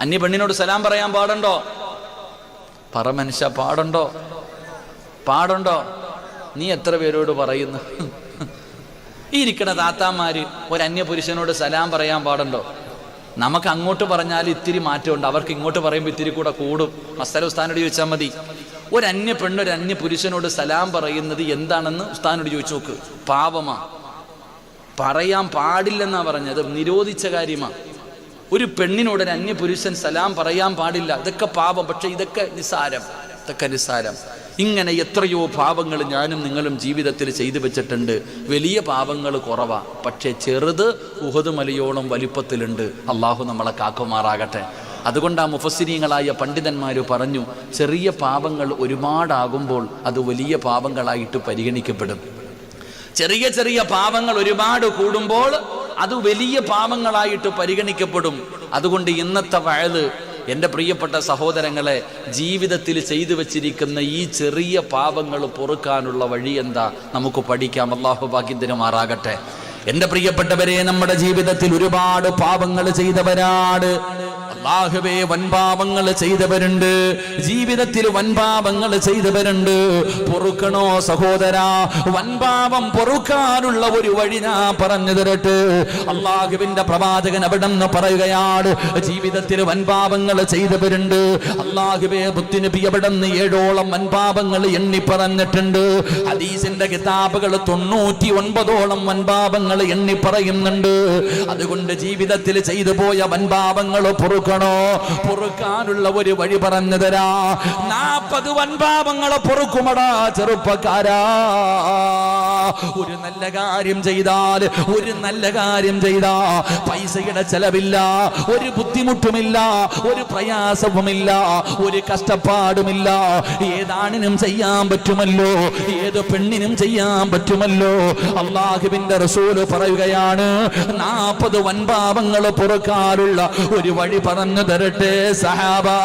അന്യ പെണ്ണിനോട് സലാം പറയാൻ പാടുണ്ടോ? പറ മനുഷ്യ, പാടുണ്ടോ? പാടുണ്ടോ? നീ എത്ര പേരോട് പറയുന്നു? ഈ ഇരിക്കണ താത്താമാര് ഒരു അന്യ പുരുഷനോട് സലാം പറയാൻ പാടുണ്ടോ? നമുക്ക് അങ്ങോട്ട് പറഞ്ഞാൽ ഇത്തിരി മാറ്റമുണ്ട്, അവർക്ക് ഇങ്ങോട്ട് പറയുമ്പോൾ ഇത്തിരി കൂടെ കൂടും. മസ്തല ഉസ്താനോട് ചോദിച്ചാൽ മതി. ഒരു അന്യ പെണ്ണ് ഒരു അന്യ പുരുഷനോട് സലാം പറയുന്നത് എന്താണെന്ന് ഉസ്താനോട് ചോദിച്ചു നോക്ക്. പാപമാ, പറയാൻ പാടില്ലെന്നാ പറഞ്ഞത്, നിരോധിച്ച കാര്യമാണ്. ഒരു പെണ്ണിനോട് ഒരു അന്യ പുരുഷൻ സലാം പറയാൻ പാടില്ല. ഇതൊക്കെ പാപം. പക്ഷെ ഇതൊക്കെ നിസ്സാരം, ഇതൊക്കെ നിസ്സാരം. ഇങ്ങനെ എത്രയോ പാപങ്ങൾ ഞാനും നിങ്ങളും ജീവിതത്തിൽ ചെയ്തു വെച്ചിട്ടുണ്ട്. വലിയ പാപങ്ങൾ കുറവാ, പക്ഷേ ചെറുത് ഉഹദ് മലയോളം വലിപ്പത്തിലുണ്ട്. അള്ളാഹു നമ്മളെ കാക്കുമാറാകട്ടെ. അതുകൊണ്ട് ആ മുഫസ്സിരീങ്ങളായ പണ്ഡിതന്മാർ പറഞ്ഞു, ചെറിയ പാപങ്ങൾ ഒരുപാടാകുമ്പോൾ അത് വലിയ പാപങ്ങളായിട്ട് പരിഗണിക്കപ്പെടും. ചെറിയ ചെറിയ പാപങ്ങൾ ഒരുപാട് കൂടുമ്പോൾ അത് വലിയ പാപങ്ങളായിട്ട് പരിഗണിക്കപ്പെടും. അതുകൊണ്ട് ഇന്നത്തെ വഅദ്, എൻ്റെ പ്രിയപ്പെട്ട സഹോദരങ്ങളെ, ജീവിതത്തിൽ ചെയ്തു വച്ചിരിക്കുന്ന ഈ ചെറിയ പാപങ്ങൾ പൊറുക്കാനുള്ള വഴി എന്താ നമുക്ക് പഠിക്കാം. അല്ലാഹു ഭാഗ്യം തരുമാറാകട്ടെ. എൻ്റെ പ്രിയപ്പെട്ടവരെ, നമ്മുടെ ജീവിതത്തിൽ ഒരുപാട് പാപങ്ങൾ ചെയ്തവരാണ്.
അല്ലാഹുവേ വൻപാപങ്ങൾ ചെയ്തവരുണ്ട്, ജീവിതത്തിൽ വൻപാപങ്ങൾ ചെയ്തവരുണ്ട്. പൊറുക്കണോ സഹോദരാ? വൻപാപം പൊറുക്കാനുള്ള ഒരു വഴി ഞാൻ പറഞ്ഞു തരട്ടെ. അല്ലാഹുവിന്റെ പ്രവാചകൻ അവിടെ നിന്ന് പറയുകയാണ്, ജീവിതത്തിൽ വൻപാപങ്ങൾ ചെയ്തവരുണ്ട്. അല്ലാഹുവേ മുത്തുനബി അവിടെ നിന്ന് 7ഓളം വൻപാപങ്ങൾ എണ്ണി പറഞ്ഞിട്ടുണ്ട്. ഹദീസിന്റെ കിതാബുകൾ 99ഓളം വൻപാപങ്ങൾ എണ്ണി പറയുന്നുണ്ട്. അതുകൊണ്ട് ജീവിതത്തിൽ ചെയ്തു പോയ വൻപാപങ്ങൾ പൊറുക്കണോ? പൊറുക്കാനുള്ള ഒരു വഴി പറഞ്ഞു തരാ. 40 വൻപാപങ്ങൾ പൊറുക്കുമടാ ചെറുപ്പക്കാരാ. ഒരു നല്ല കാര്യം ചെയ്താൽ, ഒരു നല്ല കാര്യം ചെയ്താ പൈസയുടെ ചെലവില്ല, ഒരു ബുദ്ധിമുട്ടുമില്ല, ഒരു പ്രയാസവുമില്ല, ഒരു കഷ്ടപ്പാടുമില്ല. ഏതാണിനും ചെയ്യാൻ പറ്റുമല്ലോ, ഏത് പെണ്ണിനും ചെയ്യാൻ പറ്റുമല്ലോ. അല്ലാഹുവിന്റെ റസൂല് പറയുകയാണ്, 40 വൻപാപങ്ങൾ പൊറുക്കാനുള്ള ഒരു വഴി പറഞ്ഞു തരട്ടെ സഹാബാ.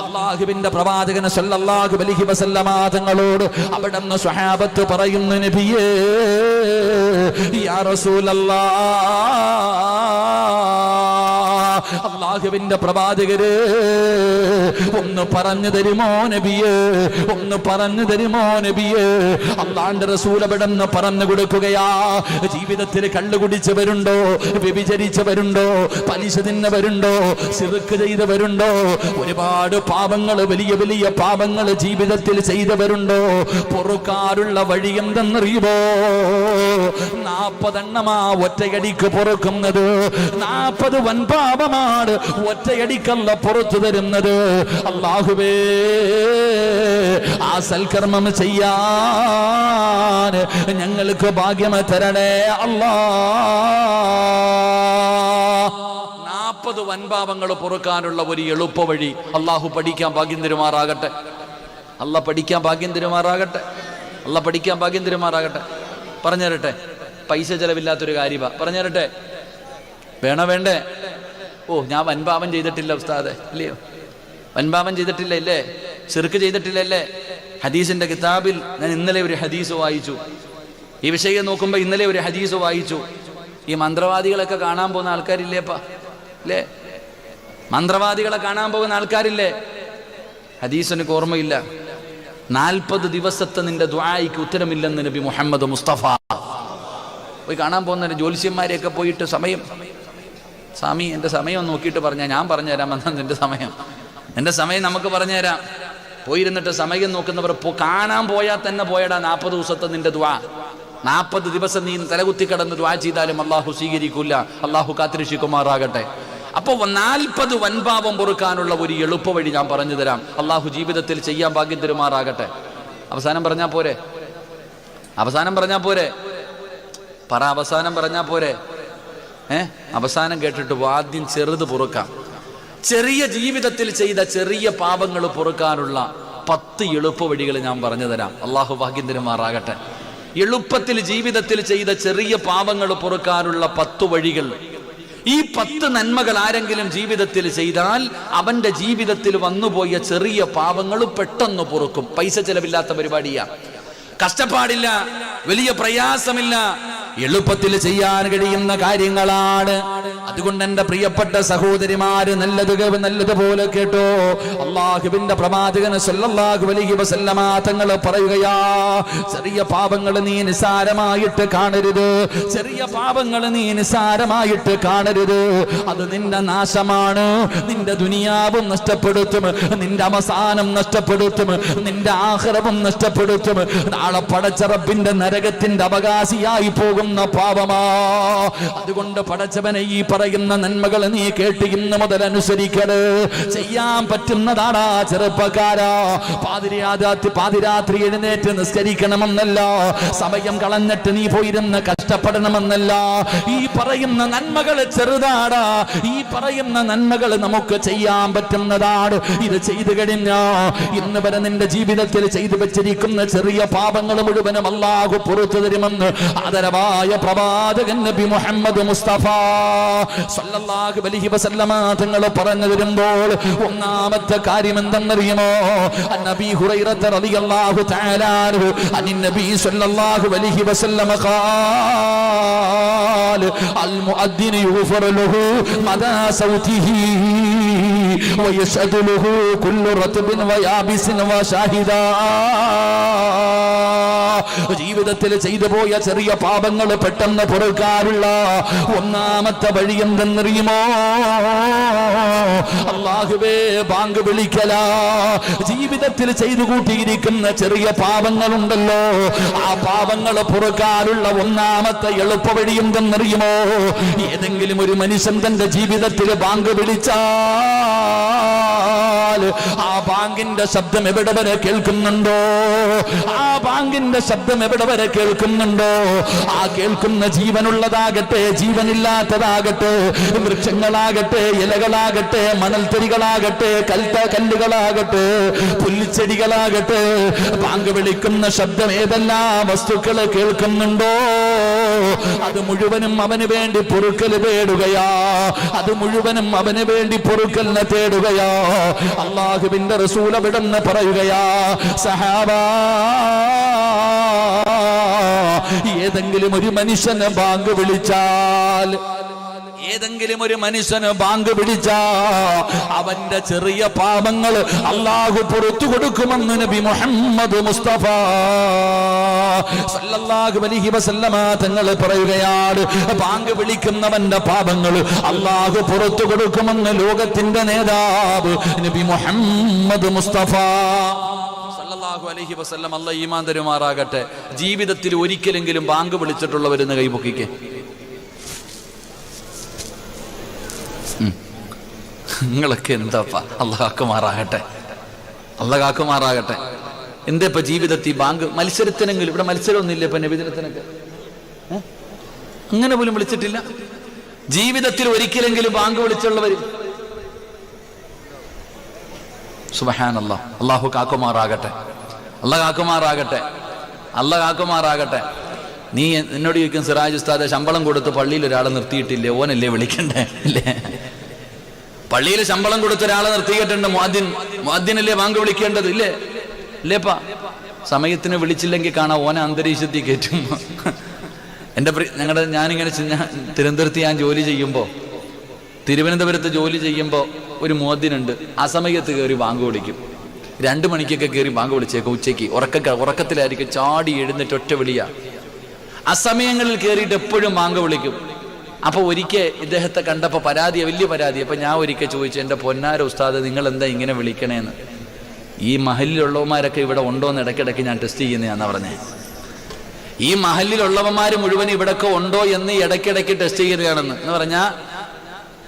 അല്ലാഹുവിന്റെ പ്രവാചകൻ സല്ലല്ലാഹു അലൈഹി വസല്ലമ തങ്ങളോട് അവിടുന്ന് സ്വഹാബത്ത് പറയുന്നു, നബിയേ യാ റസൂലല്ലാഹ്, അല്ലാഹുവിന്റെ പ്രവാചകരെ ഒന്ന് പറഞ്ഞു തരുമോ നബിയേ, ഒന്ന് പറഞ്ഞു തരുമോ നബിയേ? അല്ലാഹുവിന്റെ റസൂൽ അവിടുന്ന് പറഞ്ഞു കൊടുക്കുകയാ, ജീവിതത്തിൽ കള്ളു കുടിച്ചവരുണ്ടോ, വ്യഭിചരിച്ചവരുണ്ടോ, പലിശ തിന്നവരുണ്ടോ, ശിർക്ക് ചെയ്തവരുണ്ടോ, ഒരുപാട് പാപങ്ങൾ, വലിയ വലിയ പാപങ്ങൾ ജീവിതത്തിൽ ചെയ്തവരുണ്ടോ? പൊറുക്കാനുള്ള വഴി എന്തെന്നറിയുമോ? 40 എണ്ണമാ ഒറ്റയടിക്ക് പൊറുക്കുന്നത്. 40 വൻപാപമാണ് ഒറ്റയടിക്കല്ല പുറത്തു തരുന്നത്. അല്ലാഹുവേ ആ സൽക്കർമ്മം ചെയ്യാൻ ഞങ്ങൾക്ക് ഭാഗ്യം തരണേ അല്ലാ. 40 വൻപാപങ്ങൾ പൊറുക്കാനുള്ള ഒരു എളുപ്പ വഴി അള്ളാഹു പഠിക്കാൻ ഭാഗ്യം തരുമാറാകട്ടെ. അല്ല പഠിക്കാൻ ഭാഗ്യം തരുമാറാകട്ടെ. അല്ല പഠിക്കാൻ ഭാഗ്യം തരുമാറാകട്ടെ. പറഞ്ഞു തരട്ടെ, പൈസ ചെലവില്ലാത്തൊരു കാര്യമാ. പറഞ്ഞു തരട്ടെ, വേണ്ടേ? ഓ, ഞാൻ വൻപാപം ചെയ്തിട്ടില്ല ഉസ്താദെ, ഇല്ലയോ? വൻപാപം ചെയ്തിട്ടില്ല ഇല്ലേ? ശിർക്ക് ചെയ്തിട്ടില്ല അല്ലേ? ഹദീസിന്റെ കിതാബിൽ ഞാൻ ഇന്നലെ ഒരു ഹദീസ് വായിച്ചു. ഈ വിഷയം നോക്കുമ്പോൾ ഇന്നലെ ഒരു ഹദീസ് വായിച്ചു. ഈ മന്ത്രവാദികളൊക്കെ കാണാൻ പോകുന്ന ആൾക്കാരില്ലേപ്പാ, അല്ലേ? മന്ത്രവാദികളെ കാണാൻ പോകുന്ന ആൾക്കാരില്ലേ? ഹദീസ് എനിക്ക് ഓർമ്മയില്ല. 40 ദിവസത്തെ നിന്റെ ദുആയ്ക്ക് ഉത്തരമില്ലെന്ന് നബി മുഹമ്മദ് മുസ്തഫ. പോയി കാണാൻ പോകുന്ന ജ്യോത്സ്യന്മാരെയൊക്കെ പോയിട്ട് സമയം, സ്വാമി എൻ്റെ സമയം നോക്കിയിട്ട് പറഞ്ഞാൽ ഞാൻ പറഞ്ഞുതരാം, എന്നാ നിന്റെ സമയം, എൻ്റെ സമയം നമുക്ക് പറഞ്ഞുതരാം. പോയിരുന്നിട്ട് സമയം നോക്കുന്നവർ കാണാൻ പോയാൽ തന്നെ പോയടാ 40 ദിവസത്തെ നിന്റെ ദുആ. 40 ദിവസം നീ തലകുത്തി കിടന്ന് ദുആ ചെയ്താലും അള്ളാഹു സ്വീകരിക്കൂല. അള്ളാഹു കാത്തിരക്ഷിക്കുമാറാകട്ടെ. അപ്പോൾ 40 വൻപാപം പൊറുക്കാനുള്ള ഒരു എളുപ്പ വഴി ഞാൻ പറഞ്ഞു തരാം. അള്ളാഹു ജീവിതത്തിൽ ചെയ്യാൻ ഭാഗ്യം തരുമാറാകട്ടെ. അവസാനം പറഞ്ഞാൽ പോരെ? അവസാനം പറഞ്ഞാൽ പോരെ? പറ, അവസാനം പറഞ്ഞാൽ പോരെ? അവസാനം കേട്ടിട്ട് ആദ്യം ചെറുത് പൊറുക്കാം. ചെറിയ ജീവിതത്തിൽ ചെയ്ത ചെറിയ പാപങ്ങൾ പൊറുക്കാനുള്ള 10 എളുപ്പ വഴികൾ ഞാൻ പറഞ്ഞു തരാം. അള്ളാഹു ഭാഗ്യം തരുമാറാകട്ടെ. എളുപ്പത്തിൽ ജീവിതത്തിൽ ചെയ്ത ചെറിയ പാപങ്ങൾ പൊറുക്കാനുള്ള 10 വഴികൾ. ഈ 10 നന്മകൾ ആരെങ്കിലും ജീവിതത്തിൽ ചെയ്താൽ അവന്റെ ജീവിതത്തിൽ വന്നുപോയ ചെറിയ പാപങ്ങൾ പെട്ടെന്ന് പൊറുക്കും. പൈസ ചെലവില്ലാത്ത പരിപാടിയാ, കഷ്ടപ്പാടില്ല, വലിയ പ്രയാസമില്ല, എളുപ്പത്തിൽ ചെയ്യാൻ കഴിയുന്ന കാര്യങ്ങളാണ്. അതുകൊണ്ട് എന്റെ പ്രിയപ്പെട്ട സഹോദരിമാര് നല്ലതുപോലെ കേട്ടോ. അല്ലാഹുവിന്റെ പ്രവാചകൻ സല്ലല്ലാഹു അലൈഹി വസല്ലമ തങ്ങൾ പറയുകയാ, ചെറിയ പാപങ്ങൾ നീ നിസാരമായിട്ട് കാണരുത്. ചെറിയ പാപങ്ങൾ നീ നിസാരമായിട്ട് കാണരുത്. അത് നിന്റെ നാശമാണ്. നിന്റെ ദുനിയാവും നഷ്ടപ്പെടുത്തും, നിന്റെ അവസാനം നഷ്ടപ്പെടുത്തും, നിന്റെ ആഖിറവും നഷ്ടപ്പെടുത്തും. നാളെ പടച്ച റബ്ബിന്റെ നരകത്തിന്റെ അവകാശിയായി പോകുന്ന പാപമാ. അതുകൊണ്ട് പടച്ചവനെ ഈ പറയുന്ന നന്മകൾ നീ കേട്ട് ഇന്ന് മുതൽ അനുസരിക്കട്. ചെയ്യാൻ പറ്റുന്നതാടാ ചെറുപ്പക്കാരാ. പാതിരാത്രി എഴുന്നേറ്റ് നിസ്കരിക്കണമെന്നല്ല, സമയം കളഞ്ഞിട്ട് നീ പോയിരുന്ന് കഷ്ടപ്പെടണമെന്നല്ല. ഈ പറയുന്ന നന്മകൾ ചെറുതാടാ. ഈ പറയുന്ന നന്മകൾ നമുക്ക് ചെയ്യാൻ പറ്റുന്നതാണ്. ഇത് ചെയ്തു കഴിഞ്ഞാ ഇന്ന് വരെ നിന്റെ ജീവിതത്തിൽ ചെയ്തു വെച്ചിരിക്കുന്ന ചെറിയ പാപങ്ങൾ മുഴുവനും അല്ലാഹു പുറത്തു തരുമെന്ന് ആദരവായ പ്രവാചകൻ നബി മുഹമ്മദ് മുസ്തഫ സല്ലല്ലാഹു അലൈഹി വസല്ലമ തങ്ങൾ പറഞ്ഞു തരുമ്പോൾ ഒന്നാമത്തെ കാര്യം എന്തെന്നറിയുമോ? നബി ഹുറൈറ റളിയല്ലാഹു തആല അൻഹു അനി നബി സല്ലല്ലാഹു അലൈഹി വസല്ലമ ഖാൽ അൽ മുഅദ്ദിൻ യുഗ്ഫർ ലഹു മദാ സൗതിഹി വയശദു ലഹു കുല്ലു റത്ബിൻ വയാബിസിൻ വശാഹിദാ. ജീവിതത്തിൽ ചെയ്തു പോയ ചെറിയ പാപങ്ങൾ പെട്ടെന്ന് പൊറുക്കാനുള്ള ഒന്നാമത്തെ വഴി എന്തെന്നറിയുമോ? അല്ലാഹുവേ ബാങ്ക് വിളിക്കല. ജീവിതത്തിൽ ചെയ്തു കൂട്ടിയിരിക്കുന്ന ചെറിയ പാപങ്ങളുണ്ടല്ലോ, ആ പാപങ്ങൾ പൊറുക്കാനുള്ള ഒന്നാമത്തെ എളുപ്പ വഴി എന്തെന്നറിയുമോ? ഏതെങ്കിലും ഒരു മനുഷ്യൻ തന്റെ ജീവിതത്തിൽ ബാങ്ക് വിളിച്ചാൽ ആ ബാങ്കിന്റെ ശബ്ദം എവിടെ വരെ കേൾക്കുന്നുണ്ടോ? ആ ബാങ്കിന്റെ ശബ്ദം എവിടെ വരെ കേൾക്കുന്നുണ്ടോ? ആ കേൾക്കുന്ന ജീവനുള്ളതാകട്ടെ ജീവനില്ലാത്തതാകട്ടെ, വൃക്ഷങ്ങളാകട്ടെ ഇലകളാകട്ടെ മണൽത്തരികളാകട്ടെ കല്ലുകളാകട്ടെ പുല്ലിച്ചെടികളാകട്ടെ, ബാങ്ക് വിളിക്കുന്ന ശബ്ദം ഏതെല്ലാം വസ്തുക്കളെ കേൾക്കുന്നുണ്ടോ അത് മുഴുവനും അവന് വേണ്ടി പൊറുക്കൽ തേടുകയാ. അത് മുഴുവനും അവന് വേണ്ടി പൊറുക്കലിനെ തേടുകയാ. അല്ലാഹുവിന്റെ റസൂൽ അവിടെന്ന് പറയുകയാ, സഹാബാ, ഏതെങ്കിലും ഒരു മനുഷ്യന് ബാങ്ക് വിളിച്ചാൽ, ഏതെങ്കിലും ഒരു മനുഷ്യന് ബാങ്ക് വിളിച്ചാ അവന്റെ ചെറിയ പാപങ്ങൾ അല്ലാഹു പുറത്തു കൊടുക്കുമെന്ന് നബി മുഹമ്മദ് മുസ്തഫ സല്ലല്ലാഹു അലൈഹി വസല്ലമ തങ്ങൾ പറയുകയാണ്. ബാങ്ക് വിളിക്കുന്നവന്റെ പാപങ്ങൾ അല്ലാഹു പുറത്തു കൊടുക്കുമെന്ന് ലോകത്തിന്റെ നേതാവ് നബി മുഹമ്മദ് മുസ്തഫ സല്ലല്ലാഹു അലൈഹി വസല്ലം. അല്ലാഹു ഈമാൻ തരുമാറാകട്ടെ. ജീവിതത്തിൽ ഒരിക്കലെങ്കിലും ബാങ്ക് വിളിച്ചിട്ടുള്ളവരെന്ന് കൈപൊക്കിക്കേ. നിങ്ങളൊക്കെ എന്താപ്പാ? അള്ളാഹുമാറാകട്ടെ, അള്ളാഹുമാറാകട്ടെ. എന്താ ഇപ്പൊ ജീവിതത്തിൽ ബാങ്ക് മത്സരത്തിനെങ്കിലും, ഇവിടെ മത്സരമൊന്നുമില്ല ഇപ്പൊ നബിദിനത്തിനൊക്കെ അങ്ങനെ പോലും വിളിച്ചിട്ടില്ല. ജീവിതത്തിൽ ഒരിക്കലെങ്കിലും ബാങ്ക് വിളിച്ചുള്ളവർ സുബ്ഹാനല്ലാഹ്. അള്ളാഹു കാക്കുമാറാകട്ടെ, അള്ളാഹുമാറാകട്ടെ, അള്ളാഹുമാറാകട്ടെ. നീ എന്നോട് ചോദിക്കും, സിറാജ് ഉസ്താദ് ശമ്പളം കൊടുത്ത് പള്ളിയിൽ ഒരാളെ നിർത്തിയിട്ടില്ലേ, ഓനല്ലേ വിളിക്കണ്ടേ? ഇല്ലേ, പള്ളിയിൽ ശമ്പളം കൊടുത്ത ഒരാളെ നിർത്തിയിട്ടുണ്ട്, മുഅദ്ദിനല്ലേ ബാങ്ക് വിളിക്കേണ്ടത്? ഇല്ലേ, ഇല്ലേപ്പാ. സമയത്തിന് വിളിച്ചില്ലെങ്കിൽ കാണാം ഓനെ അന്തരീക്ഷത്തിൽ കയറ്റും. എൻ്റെ ഞാനിങ്ങനെ തിരുവനന്തപുരത്ത് ഞാൻ ജോലി ചെയ്യുമ്പോൾ, തിരുവനന്തപുരത്ത് ജോലി ചെയ്യുമ്പോൾ ഒരു മുഅദ്ദിനുണ്ട്. ആ സമയത്ത് കയറി ബാങ്ക് വിളിക്കും. 2 മണിക്കൊക്കെ കയറി ബാങ്ക് വിളിച്ചേക്കും. ഉച്ചയ്ക്ക് ഉറക്കത്തിലായിരിക്കും, ചാടി എഴുന്നേറ്റ് ഒറ്റ വിളിയാ. അസമയങ്ങളിൽ കയറിയിട്ട് എപ്പോഴും ബാങ്ക് വിളിക്കും. അപ്പോൾ ഒരിക്കൽ ഇദ്ദേഹത്തെ കണ്ടപ്പോൾ വലിയ പരാതി. അപ്പോൾ ഞാൻ ഒരിക്കൽ ചോദിച്ചു, എൻ്റെ പൊന്നാര ഉസ്താദ് നിങ്ങൾ എന്താ ഇങ്ങനെ വിളിക്കണേന്ന്? ഈ മഹലിലുള്ളവന്മാരൊക്കെ ഇവിടെ ഉണ്ടോയെന്ന് ഇടയ്ക്കിടയ്ക്ക് ഞാൻ ടെസ്റ്റ് ചെയ്യുന്നതാണെന്ന് പറഞ്ഞേ. ഈ മഹലിലുള്ളവന്മാർ മുഴുവൻ ഇവിടെയൊക്കെ ഉണ്ടോ എന്ന് ഇടയ്ക്കിടയ്ക്ക് ടെസ്റ്റ് ചെയ്യുകയാണെന്ന് പറഞ്ഞാൽ,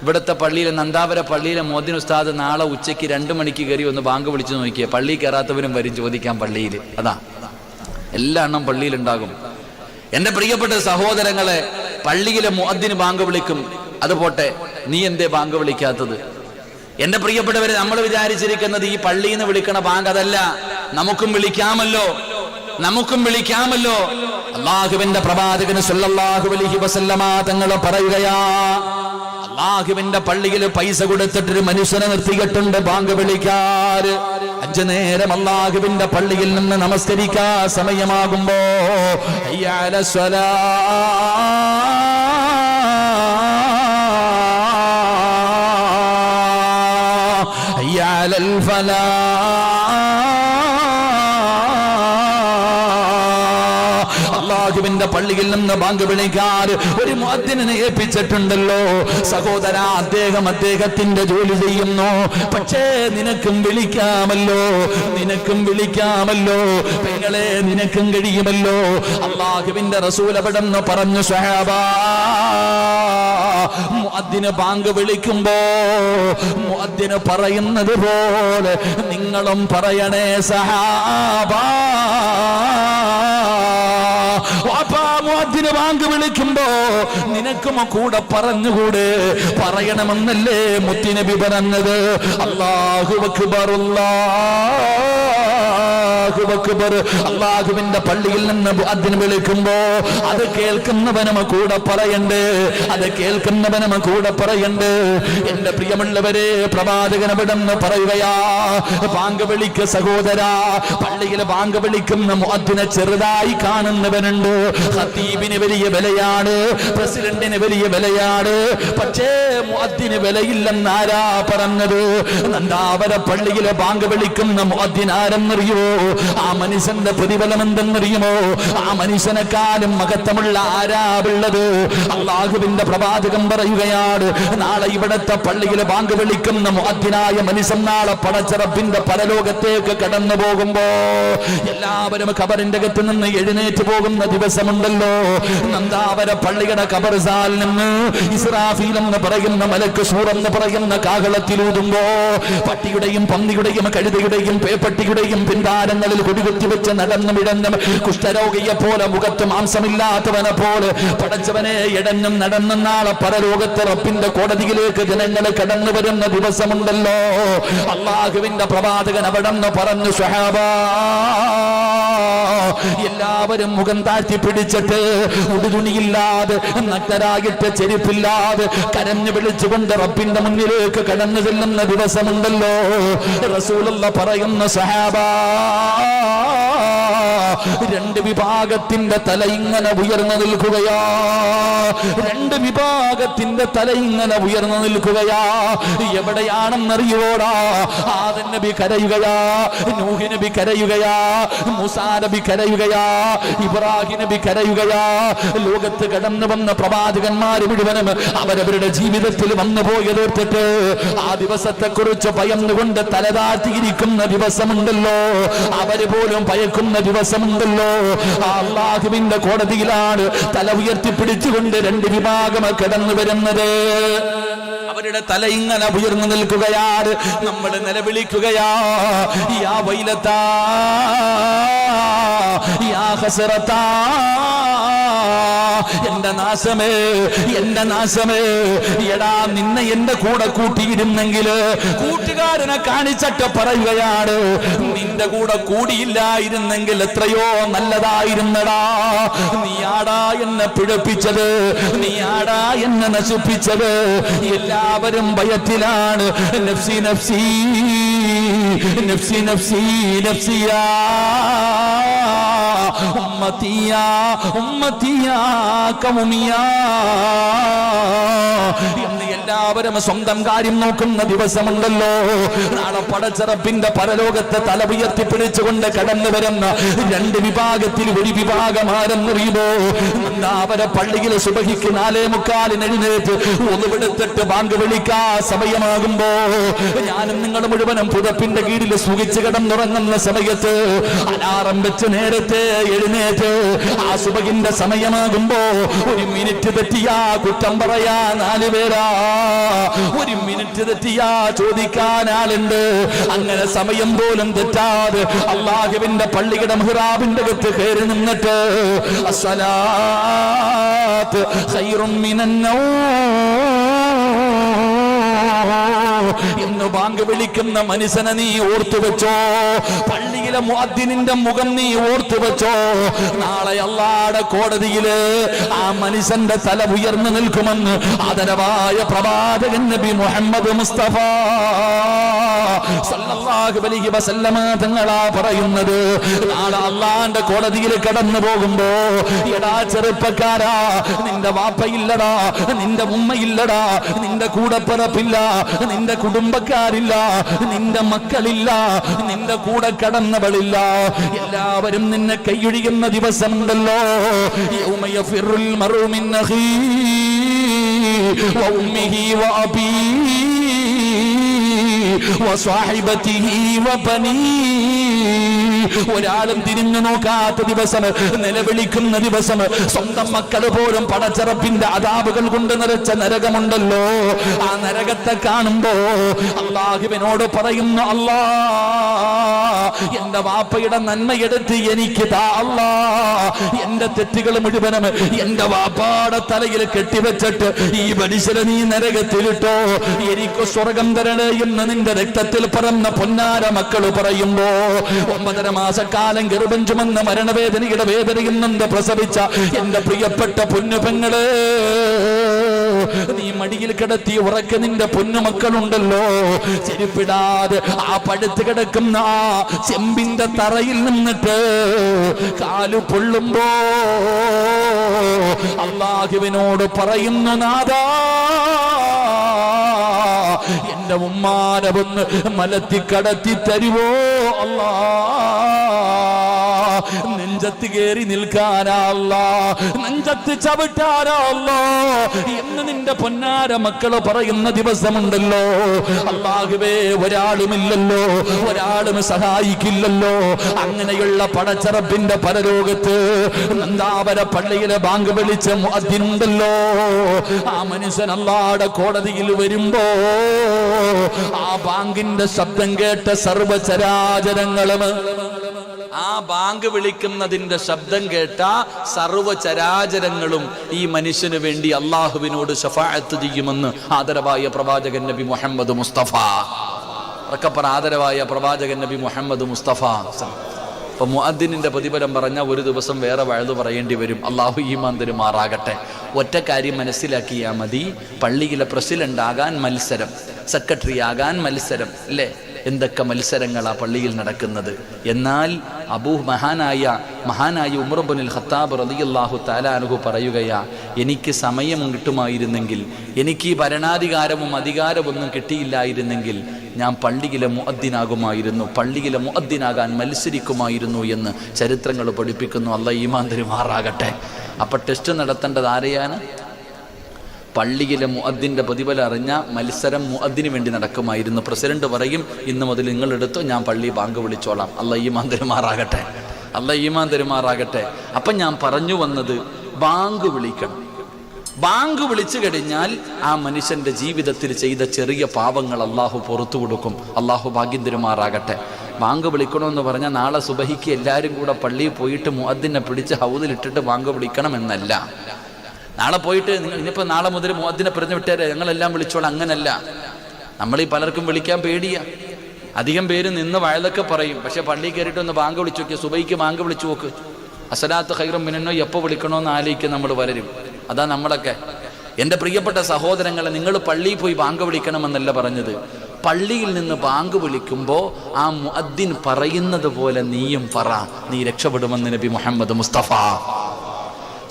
ഇവിടുത്തെ പള്ളിയിലെ നന്ദാപുര പള്ളിയിലെ മുഅദ്ദിൻ ഉസ്താദ് നാളെ ഉച്ചയ്ക്ക് 2 മണിക്ക് കയറി ഒന്ന് ബാങ്ക് വിളിച്ചു നോക്കിയേ. പള്ളി കയറാത്തവരും വരും ചോദിക്കാൻ പള്ളിയിൽ. അതാ എല്ലാ എണ്ണം പള്ളിയിലുണ്ടാകും. എൻ്റെ പ്രിയപ്പെട്ട സഹോദരങ്ങളെ, പള്ളിയിലെ മുഅദ്ദിന് ബാങ്ക് വിളിക്കും. അതുപോട്ടെ, നീ എന്തേ ബാങ്ക് വിളിക്കാത്തത്? എൻ്റെ പ്രിയപ്പെട്ടവരെ, നമ്മൾ വിചാരിച്ചിരിക്കുന്നത് ഈ പള്ളിയിൽ നിന്ന് വിളിക്കണ ബാങ്ക് അതല്ല. നമുക്കും വിളിക്കാമല്ലോ, നമുക്കും വിളിക്കാമല്ലോ. അല്ലാഹുവിന്റെ പ്രവാചകൻ സല്ലല്ലാഹു അലൈഹി വസല്ലമ തങ്ങൾ പറയുകയാ, അല്ലാഹുവിന്റെ പള്ളിയിൽ പൈസ കൊടുത്തിട്ടൊരു മനുഷ്യനെ നിർത്തിയിട്ടുണ്ട് ബാങ്ക് വിളിക്കാൻ. 5 നേരം അല്ലാഹുവിന്റെ പള്ളിയിൽ നിന്ന് നമസ്കരിക്കാൻ സമയമാകുമ്പോ ഹയ്യ അലസ് സ്വലാ, ഹയ്യ അലൽ ഫലാ, അല്ലാഹുവിന്റെ പള്ളിയിൽ നിന്ന് ബാങ്ക് വിളിക്കാൻ ഒരു മുഅദ്ദിനെ ഏൽപ്പിച്ചിട്ടുണ്ടല്ലോ. സഹോദരാ, അദ്ദേഹത്തിന്റെ ജോലി ചെയ്യുന്നു. പക്ഷേ നിനക്കും വിളിക്കാമല്ലോ, നിനക്കും വിളിക്കാമല്ലോ. പെങ്ങളെ, നിനക്കും കഴിയുമല്ലോ. അല്ലാഹുവിന്റെ റസൂൽ അവിടെന്ന് പറഞ്ഞു, സ്വഹാബാ, മുഅദ്ദിന് ബാങ്ക് വിളിക്കുമ്പോ മുഅദ്ദിന് പറയുന്നത് പോലെ നിങ്ങളും പറയണേ സഹാബാ. വാപ്പാ മുഅദ്ദിന് ബാങ്ക് വിളിക്കുമ്പോ നിനക്കും കൂടെ പറഞ്ഞുകൂടെ? പറയണമെന്നല്ലേ മുത്തുനബി പറഞ്ഞത്? അല്ലാഹു അക്ബർ അല്ലാഹു അക്ബർ. അല്ലാഹുവിന്റെ പള്ളിയിൽ നിന്ന് മുഅദ്ദിന് വിളിക്കുമ്പോ അത് കേൾക്കുന്നവനും കൂടെ പറയണ്ടേ? അത് കേൾക്കുന്നവനും കൂടെ പറയണ്ടേ? എന്റെ പ്രിയമുള്ളവരെ, പ്രവാചകൻ അവിടെന്ന് പറയുകയാ, ബാങ്ക് വിളിക്ക് സഹോദരാ. പള്ളിയിൽ ബാങ്ക് വിളിക്കുന്ന മുഅദ്ദിനെ ചെറുതായി കാണുന്നവനുണ്ട്. ഖതീബിന് വലിയ വിലയാണ്, പ്രസിഡന്റിന് വലിയ വിലയാണ്. പക്ഷേ മുഅദ്ദിന് വിലയില്ലെന്നാരാ പറഞ്ഞത്? നന്ദാവര പള്ളിയിലെ ബാങ്ക് വിളിക്കുന്ന മുഅദ്ദിൻ ആരെന്നറിയോ? ആ മനുഷ്യന്റെ പ്രതിഫലം എന്തെന്നറിയുമോ? ആ മനുഷ്യനെക്കാളും മഹത്വമുള്ള ആരാവുള്ളത്? അല്ലാഹുവിന്റെ പ്രവാചകൻ പറയുകയാണ്, നാളെ ഇവിടത്തെ പള്ളിയിലെ ബാങ്ക് വിളിക്കുന്ന മുഅദ്ദിനായ മനുഷ്യൻ നാളെ പടച്ചറപ്പിന്റെ പരലോകത്തേക്ക് കടന്നു പോകുമ്പോ എല്ലാവരും ഖബറിന്റെ അകത്ത് നിന്ന് എഴുന്നേറ്റ് പോകുന്ന ദിവസമുണ്ടല്ലോ. നന്ദാവര പള്ളിയുടെ ഖബർസാൽ നിന്ന് ഇസ്രാഫീൽ എന്ന് പറയുന്ന മലക്ക് സൂർ എന്ന് പറയുന്ന കാഹളത്തിലൂതുമ്പോ പട്ടിയുടെയും പന്നിയുടെയും കഴുതയുടെയും പേപ്പട്ടിയുടെയും പിന്താരങ്ങളിൽ കൊടികുത്തി വെച്ച് നടന്നു ഇടന്നും കുഷ്ഠരോഗിയെ പോലെ മുഖത്ത് മാംസമില്ലാത്തവനെ പോലെ പടച്ചവനെ ഇടഞ്ഞും നടന്നും നാളെ പരലോകത്ത് റബ്ബിന്റെ കോടതിയിലേക്ക് ജനങ്ങൾ കടന്നു വരുന്ന ദിവസമുണ്ടല്ലോ. അല്ലാഹുവിന്റെ പ്രവാചകൻ അവിടെന്ന് പറഞ്ഞു, സ്വഹാബാ, എല്ലാവരും മുഖം താഴ്ത്തി പിടിച്ചിട്ട് ഉടുതുണിയില്ലാതെ നഗ്നരായിട്ട് ചെരുപ്പില്ലാതെ കരഞ്ഞു വിളിച്ചുകൊണ്ട് റബ്ബിന്റെ മുന്നിലേക്ക് കടന്നു ചെല്ലുന്ന ദിവസമുണ്ടല്ലോ. റസൂലുള്ള പറയുന്ന, സ്വഹാബാ, രണ്ട് വിഭാഗത്തിന്റെ തല ഇങ്ങനെ ഉയർന്നു നിൽക്കുകയാ. രണ്ട് വിഭാഗത്തിന്റെ തല ഇങ്ങനെ ഉയർന്നു നിൽക്കുകയാ. എവിടെയാണെന്നറിയോടാ? ആദം നബി കരയുകയാ, നൂഹ് നബി കരയുകയാ, മൂസാ നബി കരയുകയാ, ഇബ്രാഹിം നബി കരയുകയാ. ലോകത്ത് കടന്നു വന്ന പ്രവാചകന്മാർ മുഴുവനും അവരവരുടെ ജീവിതത്തിൽ വന്നു പോയതോർത്തിട്ട് ആ ദിവസത്തെ കുറിച്ച് ഭയന്നുകൊണ്ട് തലതാഴ്ത്തിയിരിക്കുന്ന ദിവസമുണ്ടല്ലോ. അവര് പോലും ഭയക്കുന്ന ദിവസമുണ്ടല്ലോ. അല്ലാഹുവിന്റെ കോടതിയിലാണ് തല ഉയർത്തിപ്പിടിച്ചുകൊണ്ട് രണ്ട് വിഭാഗം കടന്നു വരുന്നത്. അവരുടെ തല ഇങ്ങനെ ഉയർന്നു നിൽക്കുകയാണ്. നമ്മൾ നിലവിളിക്കുകയാ, യാ വൈലത്താ, യാ ഹസ്റത്താ, എന്റെ നാശമേ, എന്റെ നാശമേ. എടാ, നിന്നെ എന്റെ കൂടെ കൂട്ടിയിരുന്നെങ്കിൽ, കൂട്ടുകാരനെ കാണിച്ചിട്ട് പറയുകയാണ്, നിന്റെ കൂടെ കൂടിയില്ലായിരുന്നെങ്കിൽ എത്രയോ നല്ലതായിരുന്നടാ. നീയാടാ എന്നെ പിഴപ്പിച്ചത്, നീയാടാ എന്നെ നശിപ്പിച്ചത്. എല്ലാവരും ഭയത്തിലാണ്. നഫ്സി നഫ്സി നഫ്സി നഫ്സി നഫ്സിയാ, ഉമ്മത്തിയാ ഉമ്മത്തിയാ കൗമിയാ എന്ന് എല്ലാവരും സ്വന്തം കാര്യം നോക്കുന്ന ദിവസമുണ്ടല്ലോ. നാളെ പടച്ചറപ്പിന്റെ പരലോകത്തെ തല ഉയർത്തി പിടിച്ചുകൊണ്ട് കടന്നു വരുന്ന രണ്ട് വിഭാഗത്തിൽ ഒരു വിഭാഗം ആരെന്നറിയുമോ? അവരെ പള്ളിയിൽ സുബഹിക്ക് 4:45 എഴുന്നേറ്റ് ഒന്നുപിടുത്തിട്ട് ബാങ്ക് വിളിക്കാ സമയമാകുമ്പോ ഞാനും നിങ്ങൾ മുഴുവനും പുതപ്പിന്റെ കീഴിൽ സുഖിച്ച് കിടന്നുറങ്ങുന്ന സമയത്ത് അലാറം വെച്ച് നേരത്തെ എഴുന്നേറ്റ് ആ സുബഹിന്റെ സമയമാകുമ്പോ ഒരു മിനിറ്റ് തെറ്റിയാ കുറ്റം പറയാ 4 പേരാ. ഒരു മിനിറ്റ് തെറ്റിയാ ചോദിക്കാൻ ആളുണ്ട്. അങ്ങനെ സമയം പോലും തെറ്റാതെ അല്ലാഹുവിന്റെ പള്ളിയുടെ മിഹ്റാബിന്റെ അകത്ത് കയറി നിന്നിട്ട് അസ്സലാത്ത് ഖൈറും മിനന്നൗം എന്ന് ബാങ്ക് വിളിക്കുന്ന മനുഷ്യനെ നീ ഓർത്തു വെച്ചോ. പള്ളിയിലെ മുഅദ്ദിനിന്റെ മുഖം നീ ഓർത്തു വെച്ചോ. നാളെ അല്ലാഹുവിന്റെ കോടതിയില് ആ മനുഷ്യന്റെ തല ഉയർന്നു നിൽക്കുമെന്ന് ആദരവായ പ്രവാചകൻ നബി മുഹമ്മദ് മുസ്തഫ സല്ലല്ലാഹു അലൈഹി വസല്ലമ തങ്ങളാ പറയുന്നത്. നാളെ അല്ലാഹുവിന്റെ കോടതിയിൽ കടന്നു പോകുമ്പോ, എടാ ചെറുപ്പക്കാരാ, നിന്റെ വാപ്പയില്ലടാ, നിന്റെ ഉമ്മയില്ലടാ, നിന്റെ കൂടപ്പിറപ്പില്ല, നിന്റെ കുടുംബക്കാരില്ല, നിന്റെ മക്കളില്ല, നിന്റെ കൂടെ കടന്നവളില്ല. എല്ലാവരും നിന്നെ കൈയൊഴിയുന്ന ദിവസമുണ്ടല്ലോ. യൗമ യഫിറുൽ മർഉ മിൻ അഖീഹി വ ഉമ്മിഹി വ അബീഹി വ സ്വഹിബതിഹി വ ബനീഹി. ഒരാളും തിരിഞ്ഞു നോക്കാത്ത ദിവസം, നിലവിളിക്കുന്ന ദിവസം, സ്വന്തം മക്കൾ പോലും പടച്ചറപ്പിന്റെ അദാബുകൾ കൊണ്ട് നിറച്ച നരകമുണ്ടല്ലോ. ആ നരകത്തെ കാണുമ്പോ അല്ലാഹുവിനോട് പറയുന്നു, അല്ലാ എന്റെ വാപ്പയുടെ നന്മയെടുത്ത് എനിക്ക് താ അല്ലാ. എന്റെ തെറ്റുകൾ മുഴുവനും എന്റെ വാപ്പാടെ തലയിൽ കെട്ടിവെച്ചിട്ട് ഈ മനുഷ്യനെ നീ നരകത്തിലിട്ടോ, എനിക്ക് സ്വർഗം തരണേ എന്ന് നിന്റെ രക്തത്തിൽ പറന്ന പൊന്നാര മക്കള് പറയുമ്പോ 9.5 മാസക്കാലം ഗർഭം ചുമന്ന മരണവേദനയുടെ വേദനയിൽ നിന്ന് പ്രസവിച്ച എന്റെ പ്രിയപ്പെട്ട പൊന്നുപെങ്ങള്, നീ മടിയിൽ കിടത്തി ഉറക്ക നിന്റെ പൊന്നുമക്കളുണ്ടല്ലോ, ചെരുപ്പിടാതെ ആ പടുത്ത് കിടക്കുന്ന ആ ചെമ്പിന്റെ തറയിൽ നിന്നിട്ട് കാലു പൊള്ളുമ്പോ അല്ലാഹുവിനോട് പറയുന്നു, നാദാ എന്റെ ഉമ്മാനെ ഒന്ന് മലത്തി കടത്തി തരുവോ അല്ലാ, നെഞ്ചത്ത് കയറി നിൽക്കാനല്ല, നെഞ്ചത്ത് ചവിട്ടാനല്ല എന്ന് നിന്റെ പൊന്നാര മക്കള് പറയുന്ന ദിവസമുണ്ടല്ലോ. അല്ലാഹുവേ, ഒരാളുമില്ലല്ലോ, ഒരാളും സഹായിക്കില്ലല്ലോ. അങ്ങനെയുള്ള പടച്ചറപ്പിന്റെ പരലോകത്ത് നന്ദാവര പള്ളിയിലെ ബാങ്ക് വിളിച്ച മുഅദ്ദിനുണ്ടല്ലോ, ആ മനുഷ്യൻ അല്ലാഹുവിന്റെ കോടതിയിൽ വരുമ്പോ ആ ബാങ്കിന്റെ ശബ്ദം കേട്ട സർവ്വചരാചരങ്ങളും, ആ ബാങ്ക് വിളിക്കുന്നതിന്റെ ശബ്ദം കേട്ട സർവ്വചരാചരങ്ങളും ഈ മനുഷ്യന് വേണ്ടി അള്ളാഹുവിനോട് ശഫാഅത്ത് ചെയ്യുമെന്ന് ആദരവായ പ്രവാചകൻ നബി മുഹമ്മദ് മുസ്തഫ. ആദരവായ പ്രവാചകൻ നബി മുഹമ്മദ് മുസ്തഫ. അപ്പൊ മുഅദ്ദിനിന്റെ പ്രതിഫലം പറഞ്ഞ ഒരു ദിവസം വേറെ വഴുതു പറയേണ്ടി വരും. അള്ളാഹു ഈമാൻ തരുമാറാകട്ടെ. ഒറ്റ കാര്യം മനസ്സിലാക്കിയാൽ മതി, പള്ളിയിലെ പ്രസിഡന്റ് ആകാൻ മത്സരം, സെക്രട്ടറി ആകാൻ മത്സരം, അല്ലേ? എന്തൊക്കെ മത്സരങ്ങളാ പള്ളിയിൽ നടക്കുന്നത്. എന്നാൽ മഹാനായ ഉമർ ഇബ്നുൽ ഖത്താബ് റളിയല്ലാഹു തആല അൻഹു പറയുകയാ, എനിക്ക് സമയം കിട്ടുമായിരുന്നെങ്കിൽ, എനിക്ക് ഈ ഭരണാധികാരവും അധികാരമൊന്നും കിട്ടിയില്ലായിരുന്നെങ്കിൽ ഞാൻ പള്ളിയിലെ മുഅദ്ദിനാകുമായിരുന്നു, പള്ളിയിലെ മുഅദ്ദിനാകാൻ മത്സരിക്കുമായിരുന്നു എന്ന് ചരിത്രങ്ങൾ പഠിപ്പിക്കുന്നു. അല്ലാഹു ഈമാൻ തരുമാറാകട്ടെ. അപ്പൊ ടെസ്റ്റ് നടത്തേണ്ടത് ആരെയാണ്? പള്ളിയിലെ മുഅദ്ദിന്റെ പ്രതിഫലം അറിഞ്ഞ മത്സരം മുഅദ്ദിന് വേണ്ടി നടക്കുമായിരുന്നു. പ്രസിഡന്റ് പറയും, ഇന്ന് മുതൽ നിങ്ങളെടുത്തോ, ഞാൻ പള്ളി ബാങ്ക് വിളിച്ചോളാം. അല്ലാഹു ഈമാൻ തരുമാറാകട്ടെ, അല്ലാഹു ഈമാൻ തരുമാറാകട്ടെ. അപ്പം ഞാൻ പറഞ്ഞു വന്നത്, ബാങ്ക് വിളിക്കണം. ബാങ്ക് വിളിച്ചു കഴിഞ്ഞാൽ ആ മനുഷ്യന്റെ ജീവിതത്തിൽ ചെയ്ത ചെറിയ പാപങ്ങൾ അള്ളാഹു പുറത്തു കൊടുക്കും. അള്ളാഹു ഭാഗ്യം തരുമാറാകട്ടെ. ബാങ്ക് വിളിക്കണമെന്ന് പറഞ്ഞാൽ നാളെ സുബഹിക്ക് എല്ലാവരും കൂടെ പള്ളിയിൽ പോയിട്ട് മുഅദ്ദിനെ പിടിച്ച് ഹൗദിലിട്ടിട്ട് ബാങ്ക് വിളിക്കണം എന്നല്ല. നാളെ പോയിട്ട് ഇനിയിപ്പോൾ നാളെ മുതൽ മുഅദ്ദിനെ പറഞ്ഞു വിട്ടേരെ ഞങ്ങളെല്ലാം വിളിച്ചോളാം, അങ്ങനല്ല. നമ്മളീ പലർക്കും വിളിക്കാൻ പേടിയാ. അധികം പേര് നിന്ന് വയലൊക്കെ പറയും, പക്ഷെ പള്ളിയിൽ കയറിയിട്ട് ഒന്ന് ബാങ്ക് വിളിച്ചു നോക്കിയാൽ, സുബൈക്ക് ബാങ്ക് വിളിച്ചു നോക്ക്, അസ്സലാത്തു ഖൈറും മിനന്നോ എപ്പോൾ വിളിക്കണമെന്ന് ആലോചിക്കും നമ്മൾ വരും. അതാ നമ്മളൊക്കെ. എൻ്റെ പ്രിയപ്പെട്ട സഹോദരങ്ങളെ, നിങ്ങൾ പള്ളിയിൽ പോയി ബാങ്ക് വിളിക്കണമെന്നല്ല പറഞ്ഞത്. പള്ളിയിൽ നിന്ന് ബാങ്ക് വിളിക്കുമ്പോൾ ആ മുഅദ്ദിൻ പറയുന്നത് പോലെ നീയും പറ, നീ രക്ഷപ്പെടുമെന്ന് നബി മുഹമ്മദ് മുസ്തഫ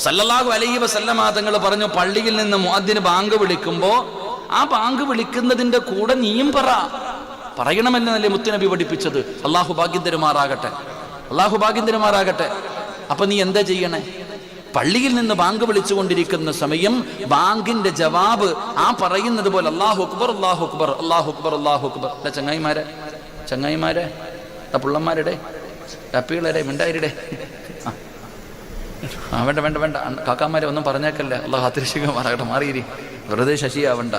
സല്ലല്ലാഹു അലൈഹി വസല്ലമ തങ്ങൾ പറഞ്ഞു. പള്ളിയിൽ നിന്ന് മുഅദ്ദിന് ബാങ്ക് വിളിക്കുമ്പോൾ ആ ബാങ്ക് വിളിക്കുന്നതിന്റെ കൂടെ നീയും പറയണമെന്നല്ലേ മുത്തുനബി പഠിപ്പിച്ചത്. അള്ളാഹു ഭാഗ്യം തരുമാറാകട്ടെ, അള്ളാഹു ഭാഗ്യം തരുമാറാകട്ടെ. അപ്പൊ നീ എന്താ ചെയ്യണേ? പള്ളിയിൽ നിന്ന് ബാങ്ക് വിളിച്ചുകൊണ്ടിരിക്കുന്ന സമയം ബാങ്കിന്റെ ജവാബ് ആ പറയുന്നത് പോലെ അല്ലാഹു അക്ബർ, അല്ലാഹു അക്ബർ, അല്ലാഹു അക്ബർ, അല്ലാഹു അക്ബർ. അല്ല ചങ്ങായിമാരെ പുള്ളന്മാരുടെ ടപ്പികളെ മിണ്ടായിരുടെ വേണ്ട കാക്കാമാരെ ഒന്നും പറഞ്ഞേക്കല്ലേ. അള്ളാഹു അതിർശികമാറാകട്ടെ. മാറിയിരി, വെറുതെ ശശിയാവണ്ട.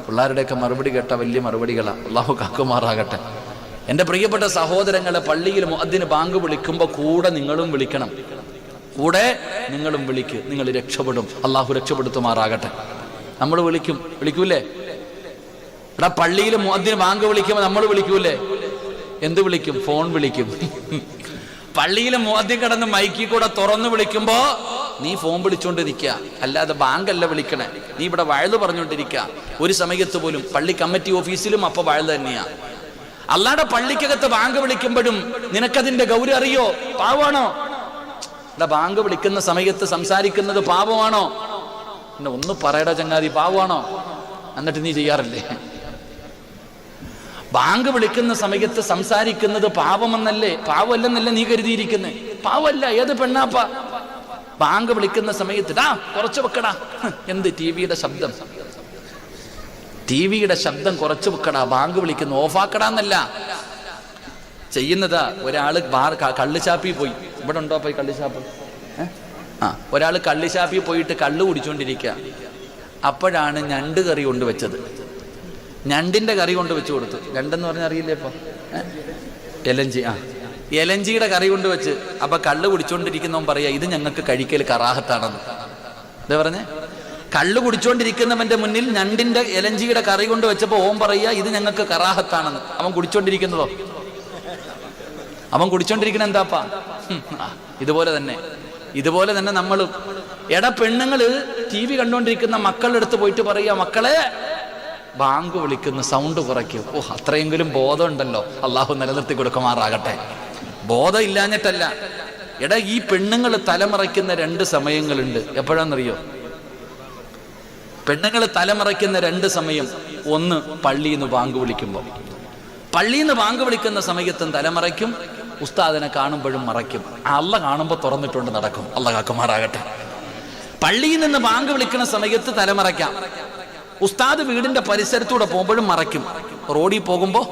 പിള്ളേരുടെയൊക്കെ മറുപടി കേട്ട വലിയ മറുപടികളാ. അള്ളാഹു കാക്കുമാറാകട്ടെ. എൻ്റെ പ്രിയപ്പെട്ട സഹോദരങ്ങളെ, പള്ളിയിൽ മുഅദ്ദിന് ബാങ്ക് വിളിക്കുമ്പോൾ കൂടെ നിങ്ങളും വിളിക്കണം, കൂടെ നിങ്ങളും വിളിക്ക്, നിങ്ങൾ രക്ഷപ്പെടും. അള്ളാഹു രക്ഷപ്പെടുത്തുമാറാകട്ടെ. നമ്മൾ വിളിക്കൂലേ? എടാ, പള്ളിയിൽ മുഅദ്ദിന് ബാങ്ക് വിളിക്കുമ്പോൾ നമ്മൾ വിളിക്കൂലേ? എന്ത് വിളിക്കും? ഫോൺ വിളിക്കും. പള്ളിയിൽ മുഅദ്ദിൻ കിടന്ന് മൈക്കിൽ കൂടെ തുറന്നു വിളിക്കുമ്പോ നീ ഫോൺ വിളിച്ചോണ്ടിരിക്കുക, അല്ലാതെ ബാങ്കല്ല വിളിക്കണേ. നീ ഇവിടെ വയല് പറഞ്ഞുകൊണ്ടിരിക്കുക. ഒരു സമയത്ത് പോലും പള്ളി കമ്മിറ്റി ഓഫീസിലും അപ്പൊ വയല് തന്നെയാ. അല്ലാതെ പള്ളിക്കകത്ത് ബാങ്ക് വിളിക്കുമ്പോഴും നിനക്കതിന്റെ ഗൗരവം അറിയോ? പാവമാണോ? ബാങ്ക് വിളിക്കുന്ന സമയത്ത് സംസാരിക്കുന്നത് പാപമാണോ? പിന്നെ ഒന്ന് പറയടാ ചങ്ങാതി, പാവമാണോ? എന്നിട്ട് നീ ചെയ്യാറില്ലേ? ബാങ്ക് വിളിക്കുന്ന സമയത്ത് സംസാരിക്കുന്നത് പാപമെന്നല്ലേ, പാവമല്ലെന്നല്ലേ നീ കരുതിയിരിക്കുന്നത്? പാവമല്ല. ഏത് പെണ്ണാപ്പ ബാങ്ക് വിളിക്കുന്ന സമയത്ത് കുറച്ച് വെക്കടാ, എന്ത് ടിവിയുടെ ശബ്ദം കുറച്ച് വെക്കടാ, ബാങ്ക് വിളിക്കുന്നു, ഓഫാക്കടാന്നല്ല ചെയ്യുന്നതാ. ഒരാള് കള്ളുചാപ്പി പോയി, ഇവിടെ ഉണ്ടോ പോയി കള്ളുചാപ്പ്? ഒരാള് കള്ളുചാപ്പി പോയിട്ട് കള്ളു കുടിച്ചോണ്ടിരിക്കുക. അപ്പോഴാണ് ഞണ്ട് കറി കൊണ്ടുവച്ചത്. ഞണ്ടിന്റെ കറി കൊണ്ട് വെച്ച് കൊടുത്തു. ഞണ്ടെന്ന് പറഞ്ഞാൽ അറിയില്ലേ? ഇപ്പൊ എലഞ്ചി
എലഞ്ചിയുടെ കറി കൊണ്ട് വെച്ച്. അപ്പൊ കള്ള് കുടിച്ചോണ്ടിരിക്കുന്നവൻ പറയാ ഇത് ഞങ്ങൾക്ക് കഴിക്കൽ കറാഹത്താണെന്ന്. എന്താ പറഞ്ഞേ? കള്ള് കുടിച്ചോണ്ടിരിക്കുന്നവന്റെ മുന്നിൽ ഞണ്ടിന്റെ എലഞ്ചിയുടെ കറി കൊണ്ട് വെച്ചപ്പോ ഓൻ പറയാ ഇത് ഞങ്ങൾക്ക് കറാഹത്താണെന്ന്. അവൻ കുടിച്ചോണ്ടിരിക്കുന്നതോ? അവൻ കുടിച്ചോണ്ടിരിക്കണ എന്താപ്പാ? ഇതുപോലെ തന്നെ നമ്മൾ പെണ്ണുങ്ങള് TV കണ്ടോണ്ടിരിക്കുന്ന മക്കളുടെ അടുത്ത് പോയിട്ട് പറയാ മക്കളെ ബാങ്ക് വിളിക്കുന്ന സൗണ്ട് കുറയ്ക്കും. അത്രയെങ്കിലും ബോധം ഉണ്ടല്ലോ, അള്ളാഹു നിലനിർത്തി കൊടുക്കുമാറാകട്ടെ. ബോധം ഇല്ലാഞ്ഞിട്ടല്ല. ഈ പെണ്ണുങ്ങൾ തലമറയ്ക്കുന്ന 2 സമയങ്ങളുണ്ട്. എപ്പോഴാണെന്നറിയോ? പെണ്ണുങ്ങൾ തലമറയ്ക്കുന്ന 2 സമയം. ഒന്ന്, പള്ളിയിൽ നിന്ന് ബാങ്ക് വിളിക്കുമ്പോൾ. പള്ളിയിൽ നിന്ന് ബാങ്ക് വിളിക്കുന്ന സമയത്തും തലമറയ്ക്കും, ഉസ്താദിനെ കാണുമ്പോഴും മറയ്ക്കും. അള്ള കാണുമ്പോൾ തുറന്നിട്ടുണ്ട് നടക്കും. അള്ള കാക്കുമാറാകട്ടെ. പള്ളിയിൽ നിന്ന് ബാങ്ക് വിളിക്കുന്ന സമയത്ത് തലമറയ്ക്കാം. ഉസ്താദ് വീടിന്റെ പരിസരത്തൂടെ പോകുമ്പോഴും മറയ്ക്കും. റോഡിൽ പോകുമ്പോൾ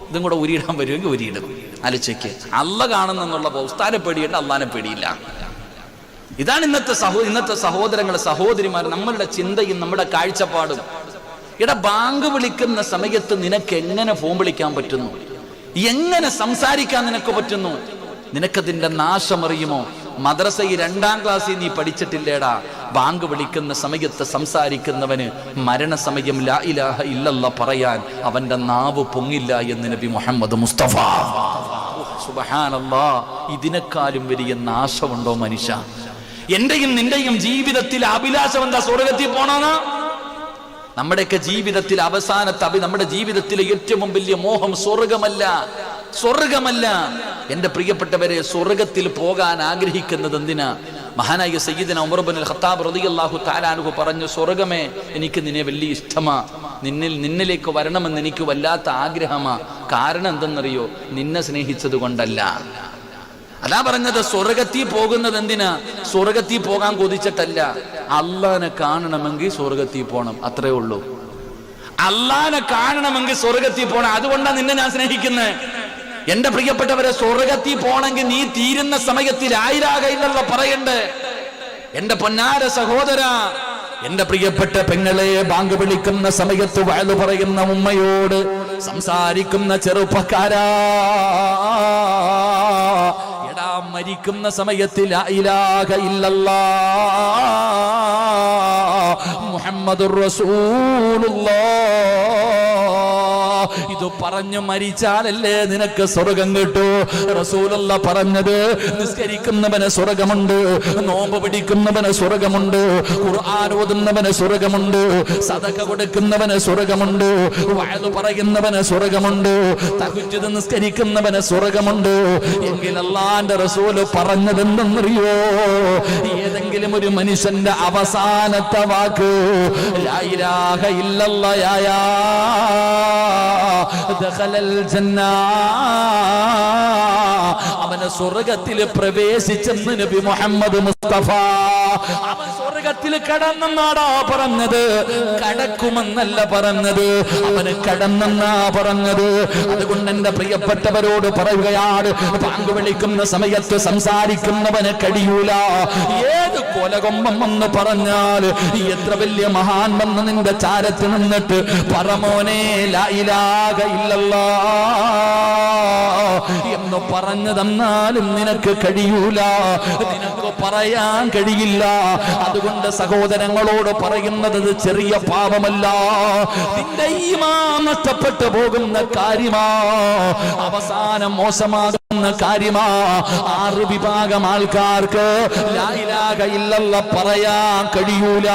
ഇതും കൂടെ ഉരിയിടാൻ വരുമെങ്കിൽ ഉരിയിടും. അലച്ചയ്ക്ക് അള്ള കാണുന്നുള്ള ഉസ്താദിനെ പേടിയുണ്ട്, അള്ളാനെ പേടിയില്ല. ഇതാണ് ഇന്നത്തെ സഹോദരങ്ങളെ സഹോദരിമാർ നമ്മളുടെ ചിന്തയും നമ്മുടെ കാഴ്ചപ്പാടും. ബാങ്ക് വിളിക്കുന്ന സമയത്ത് നിനക്ക് എങ്ങനെ ഫോൺ വിളിക്കാൻ പറ്റുന്നു? എങ്ങനെ സംസാരിക്കാൻ നിനക്ക് പറ്റുന്നു? നിനക്കതിന്റെ നാശമറിയുമോ? മദ്രസയിൽ 2ാം ക്ലാസ്സിൽ നീ പഠിച്ചിട്ടില്ലേടാ? ബാങ്ക് വിളിക്കുന്ന സമയത്ത് സംസാരിക്കുന്നവന് മരണസമയം ലാ ഇലാഹ ഇല്ലല്ലാ പറയാൻ അവന്റെ നാവ് പൊങ്ങില്ല എന്ന് നബി മുഹമ്മദ് മുസ്തഫ. സുബ്ഹാനല്ലാഹ്. ഇതിനേക്കാളും വലിയ നാശമുണ്ടോ മനുഷ്യ? എന്റെയും നിന്റെയും ജീവിതത്തിൽ അഭിലാഷം എന്താ? സ്വർഗത്തിൽ പോണെന്ന്. നമ്മുടെയൊക്കെ ജീവിതത്തിൽ നമ്മുടെ ജീവിതത്തിലെ ഏറ്റവും വലിയ മോഹം സ്വർഗമല്ല. എന്റെ പ്രിയപ്പെട്ടവരെ, സ്വർഗത്തിൽ പോകാൻ ആഗ്രഹിക്കുന്നത് എന്തിനാ? മഹാനായ സയ്യിദന ഉമർ ഇബ്നുൽ ഖത്താബ് റളിയല്ലാഹു തആല അൻഹു പറഞ്ഞു, സ്വർഗമേ എനിക്ക് നിന്നെ വലിയ ഇഷ്ടമാ, നിന്നിലേക്ക് വരണമെന്ന് എനിക്ക് വല്ലാത്ത ആഗ്രഹമാ. കാരണം എന്തെന്നറിയോ? നിന്നെ സ്നേഹിച്ചത് കൊണ്ടല്ല. അതാ പറഞ്ഞത്, സ്വർഗത്തിൽ പോകുന്നത് എന്തിനാ? സ്വർഗത്തിൽ പോകാൻ കൊതിച്ചിട്ടല്ല. അള്ളാനെ കാണണമെങ്കിൽ സ്വർഗത്തിൽ പോണം, അത്രേ ഉള്ളൂ. അള്ളാനെ കാണണമെങ്കിൽ സ്വർഗത്തിൽ പോണം. അതുകൊണ്ടാണ് നിന്നെ ഞാൻ സ്നേഹിക്കുന്നത്. എന്റെ പ്രിയപ്പെട്ടവരെ, സ്വർഗത്തിൽ പോണെങ്കിൽ നീ തീരുന്ന സമയത്തിൽ ആയിരാകയില്ലല്ലോ പറയണ്ടേ. എന്റെ പൊന്നാര സഹോദര, എന്റെ പ്രിയപ്പെട്ട പെങ്ങളെ, ബാങ്ക് വിളിക്കുന്ന സമയത്ത് വഅദ് പറയുന്ന ഉമ്മയോട് സംസാരിക്കുന്ന ചെറുപ്പക്കാരാ, മരിക്കുന്ന സമയത്ത് ലാ ഇലാഹ ഇല്ലല്ലാഹ് മുഹമ്മദുർ റസൂലുള്ളാഹ് ഇത് പറഞ്ഞു മരിച്ചാലല്ലേ നിനക്ക് സ്വർഗം കിട്ടൂ. റസൂലുള്ളാഹ് പറഞ്ഞത്, നിസ്കരിക്കുന്നവന് സ്വർഗമുണ്ട്, നോമ്പ് പിടിക്കുന്നവന് സ്വർഗമുണ്ട്, ഖുർആൻ ഓതുന്നവന് സ്വർഗമുണ്ട്, സദഖ കൊടുക്കുന്നവന് സ്വർഗമുണ്ട്, വഅദ് പറയുന്നവന് സ്വർഗമുണ്ട്, തഹജ്ജുദ് നിസ്കരിക്കുന്നവന് സ്വർഗമുണ്ട്. എങ്കിൽ അല്ലാഹുവിന്റെ റസൂൽ പറഞ്ഞത് എന്തെന്നറിയോ? ഏതെങ്കിലും ഒരു മനുഷ്യന്റെ അവസാനത്തെ വാക്ക് ലാ ഇലാഹ ഇല്ലല്ലാഹ് ദഖലൽ ജന്ന, അവന് സ്വർഗത്തിൽ പ്രവേശിച്ചെന്ന് നബി മുഹമ്മദ് മുസ്തഫ. അവൻ സ്വർഗത്തിൽ കടന്നെന്നാടാ പറഞ്ഞത്, കടക്കുമെന്നല്ല പറഞ്ഞത്. അവന് കടന്നെന്നാ പറഞ്ഞത്. അതുകൊണ്ട് എന്റെ പ്രിയപ്പെട്ടവരോട് പറയുകയാണ്, ബാങ്ക് വിളിക്കുന്ന സമയത്ത് സംസാരിക്കുന്നവന് കഴിയൂല. ഏത് കൊലകൊമ്പം എന്ന് പറഞ്ഞാൽ, എത്ര വലിയ മഹാൻ വന്ന് നിന്റെ ചാരത്ത് നിന്നിട്ട് പറമോനെ ലാ ഇലാഹ ഇല്ലല്ലാഹ് എന്ന് പറഞ്ഞു തന്നാലും നിനക്ക് കഴിയൂല, നിനക്ക് പറയാൻ കഴിയില്ല. അതുകൊണ്ട് സഹോദരങ്ങളോട് പറയുന്നത്, ചെറിയ പാപമല്ല, നിന്റെ ഈമാൻ നഷ്ടപ്പെട്ടു പോകുന്ന കാര്യമാ, അവസാനം മോശമാകുന്ന കാര്യമാ. 6 വിഭാഗം ആൾക്കാർക്ക് ലാ ഇലാഹ ഇല്ലല്ലാഹ് പറയാൻ കഴിയൂല.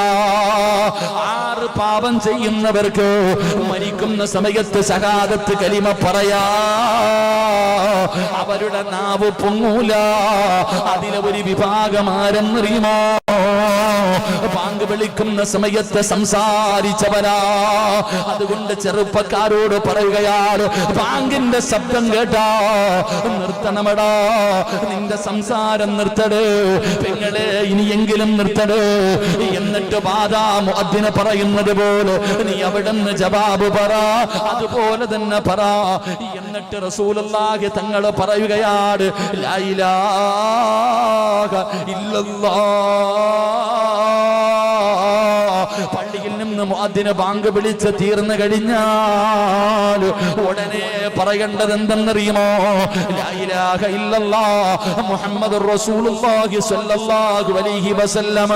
6 പാപം ചെയ്യുന്നവർക്ക് മരിക്കുന്ന സമയത്ത് ശഹാദത്ത് കലിമ പറയാ അവരുടെ നാവ് പൊങ്ങൂല. അതിലെ ഒരു വിഭാഗം ആരെന്നറിയുമോ? ബാങ്ക് വിളിക്കുന്ന സമയത്ത് സംസാരിച്ചവരാ. അതുകൊണ്ട് ചെറുപ്പക്കാരോട് പറയുകയാണ്, ബാങ്കിന്റെ ശബ്ദം കേട്ടാ നിർത്തണമടാ, നിന്റെ സംസാരം നിർത്തട് പെങ്ങളെ, ഇനിയെങ്കിലും നിർത്തട്. എന്നിട്ട് ബാദാ മുഅദ്ദിന് പറയുന്നത് പോലെ നീ അവിടുന്ന് ജവാബ് പറ, അതുപോലെ തന്നെ പറ. എന്നിട്ട് റസൂലുള്ളാഹി തങ്ങൾ പറയുകയാണ്, ലാ ഇലാഹ ഇല്ലല്ലാഹ്. പള്ളിയിൽ നിന്ന്
ഇന്ന് മുഅദ്ദിന് ബാങ്ക് വിളിച്ച് തീർന്നു കഴിഞ്ഞാൽ ഉടനെ പറയേണ്ടത് എന്തെന്നറിയുമോ? ലാ ഇലാഹ ഇല്ലല്ലാഹ് മുഹമ്മദുർ റസൂലുള്ളാഹി സ്വല്ലല്ലാഹു അലൈഹി വസല്ലം.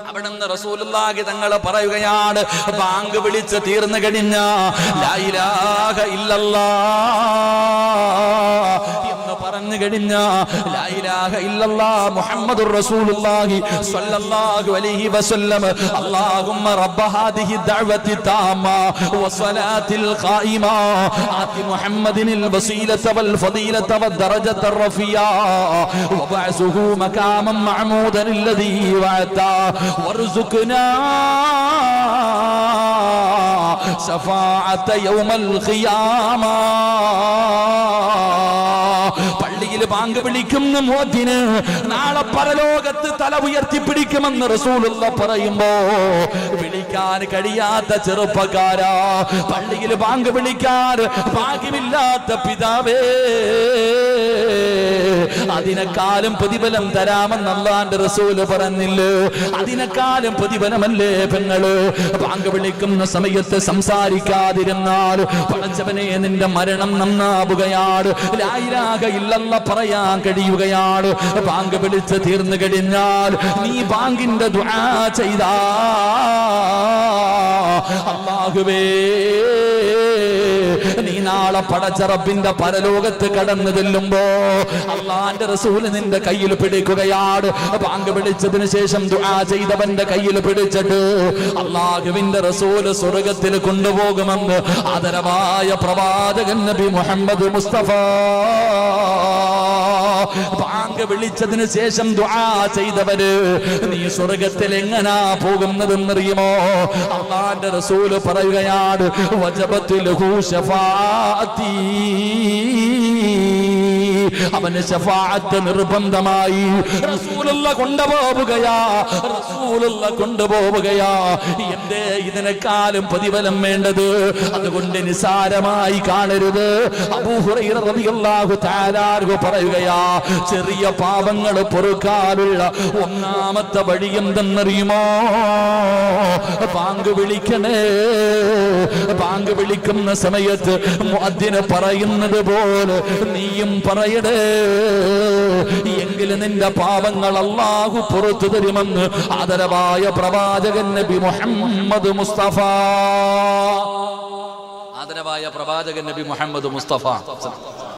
അവിടുന്ന് റസൂലുള്ളാഹി തങ്ങൾ പറയുകയാണ്, ബാങ്ക് വിളിച്ച് തീർന്നു കഴിഞ്ഞാൽ ലാ ഇലാഹ ഇല്ലല്ലാഹ് എന്ന് പറഞ്ഞു കഴിഞ്ഞാൽ ലാ ഇലാഹ ഇല്ലല്ലാഹ് മുഹമ്മദുർ റസൂലുള്ളാഹി സ്വല്ലല്ലാഹു അലൈഹി വസല്ലം അല്ലാഹുമ്മ റബ്ബ ഹാദിഹി ദഅവതി താമ വസ്സലാത്തിൽ ഖായിമ ആതി മുഹമ്മദിനിൽ വസീലത വൽ ഫദീലത വദ്ദറജത റഫിയ വബഅസുഹു മഖാമൻ മഅമൂദൻ الذي വഅത വർസുഖ്നാ ശഫാഅത യൗമൽ ഖിയാമ. പള്ളിയിൽ ബാങ്ക് വിളിക്കുന്ന മുഅദ്ദിന് നാളെ പരലോകത്ത് തല ഉയർത്തിപ്പിടിക്കുമെന്ന് റസൂലുള്ള പറയുമ്പോ വിളിക്കാൻ കഴിയാത്ത ചെറുപ്പക്കാരാ, പള്ളിയിൽ ബാങ്ക് വിളിക്കാൻ ഭാഗ്യമില്ലാത്ത പിതാവേ, അതിനെക്കാളും പ്രതിഫലം തരാമെന്ന് അല്ലാഹുവിന്റെ റസൂല് പറഞ്ഞില്ലേ? അതിനെക്കാളും പ്രതിഫലമല്ലേ പെങ്ങള്? ബാങ്ക് വിളിക്കുന്ന സമയത്ത് സംസാരിക്കാതിരുന്നാൽ പടച്ചവനെ നിന്റെ മരണം നന്നാവുകയാണ്, ലാ ഇലാഹ ഇല്ലല്ലാഹ് പറയാൻ കഴിയുകയാണ്. ബാങ്ക് വിളിച്ച് തീർന്നു കഴിഞ്ഞാൽ നീ ബാങ്കിന്റെ ദുആ ചെയ്താ അല്ലാഹുവേ, നീ നാളെ പടച്ച റബ്ബിന്റെ പരലോകത്ത് കടന്നു ചെല്ലുമ്പോ അള്ളാന്റെ റസൂല് നിന്റെ കയ്യിൽ പിടിക്കുകയാണ്. ബാങ്ക് വിളിച്ചതിന് ശേഷം ദുആ ചെയ്തവന്റെ കയ്യിൽ പിടിച്ചിട്ട് അള്ളാഹുവിന്റെ റസൂല് സ്വർഗത്തിൽ കൊണ്ടുപോകുമെന്ന് ആദരവായ പ്രവാചകൻ നബി മുഹമ്മദ് മുസ്തഫ. ബാങ്ക് വിളിച്ചതിന് ശേഷം ദുആ ചെയ്തവര് നീ സ്വർഗത്തിൽ എങ്ങനാ പോകുന്നതെന്നറിയുമോ? അള്ളാന്റെ റസൂല് പറയുകയാണ്, വജബത്തിൽ ശഫാഅത്തി, അവന് ശഫാഅത്ത് നിർബന്ധമായി. റസൂലുള്ള കൊണ്ടുപോവുകയാ, റസൂലുള്ള കൊണ്ടുപോവുകയാ. എന്തേ ഇതിനെക്കാളും പ്രതിഫലം വേണ്ടത്? അതുകൊണ്ട് നിസാരമായി കാണരുത്. അബൂ ഹുറൈറ റളിയല്ലാഹു തആല അൻഹു പറയുകയാ, ചെറിയ പാപങ്ങൾ പൊറുക്കാനുള്ള ഒന്നാമത്തെ വഴി എന്തെന്നറിയുമോ? ബാങ്ക് വിളിക്കണേ. ബാങ്ക് വിളിക്കുന്ന സമയത്ത് മുഅദ്ദിന് പറയുന്നത് പോലെ നീയും പറയടേ, എങ്കിലും നിന്റെ പാപങ്ങൾ അല്ലാഹു പുറത്തു തരുമെന്ന് ആദരവായ പ്രവാചകൻ നബി മുഹമ്മദ് മുസ്തഫ. ആദരവായ പ്രവാചകൻ നബി മുഹമ്മദ് മുസ്തഫ.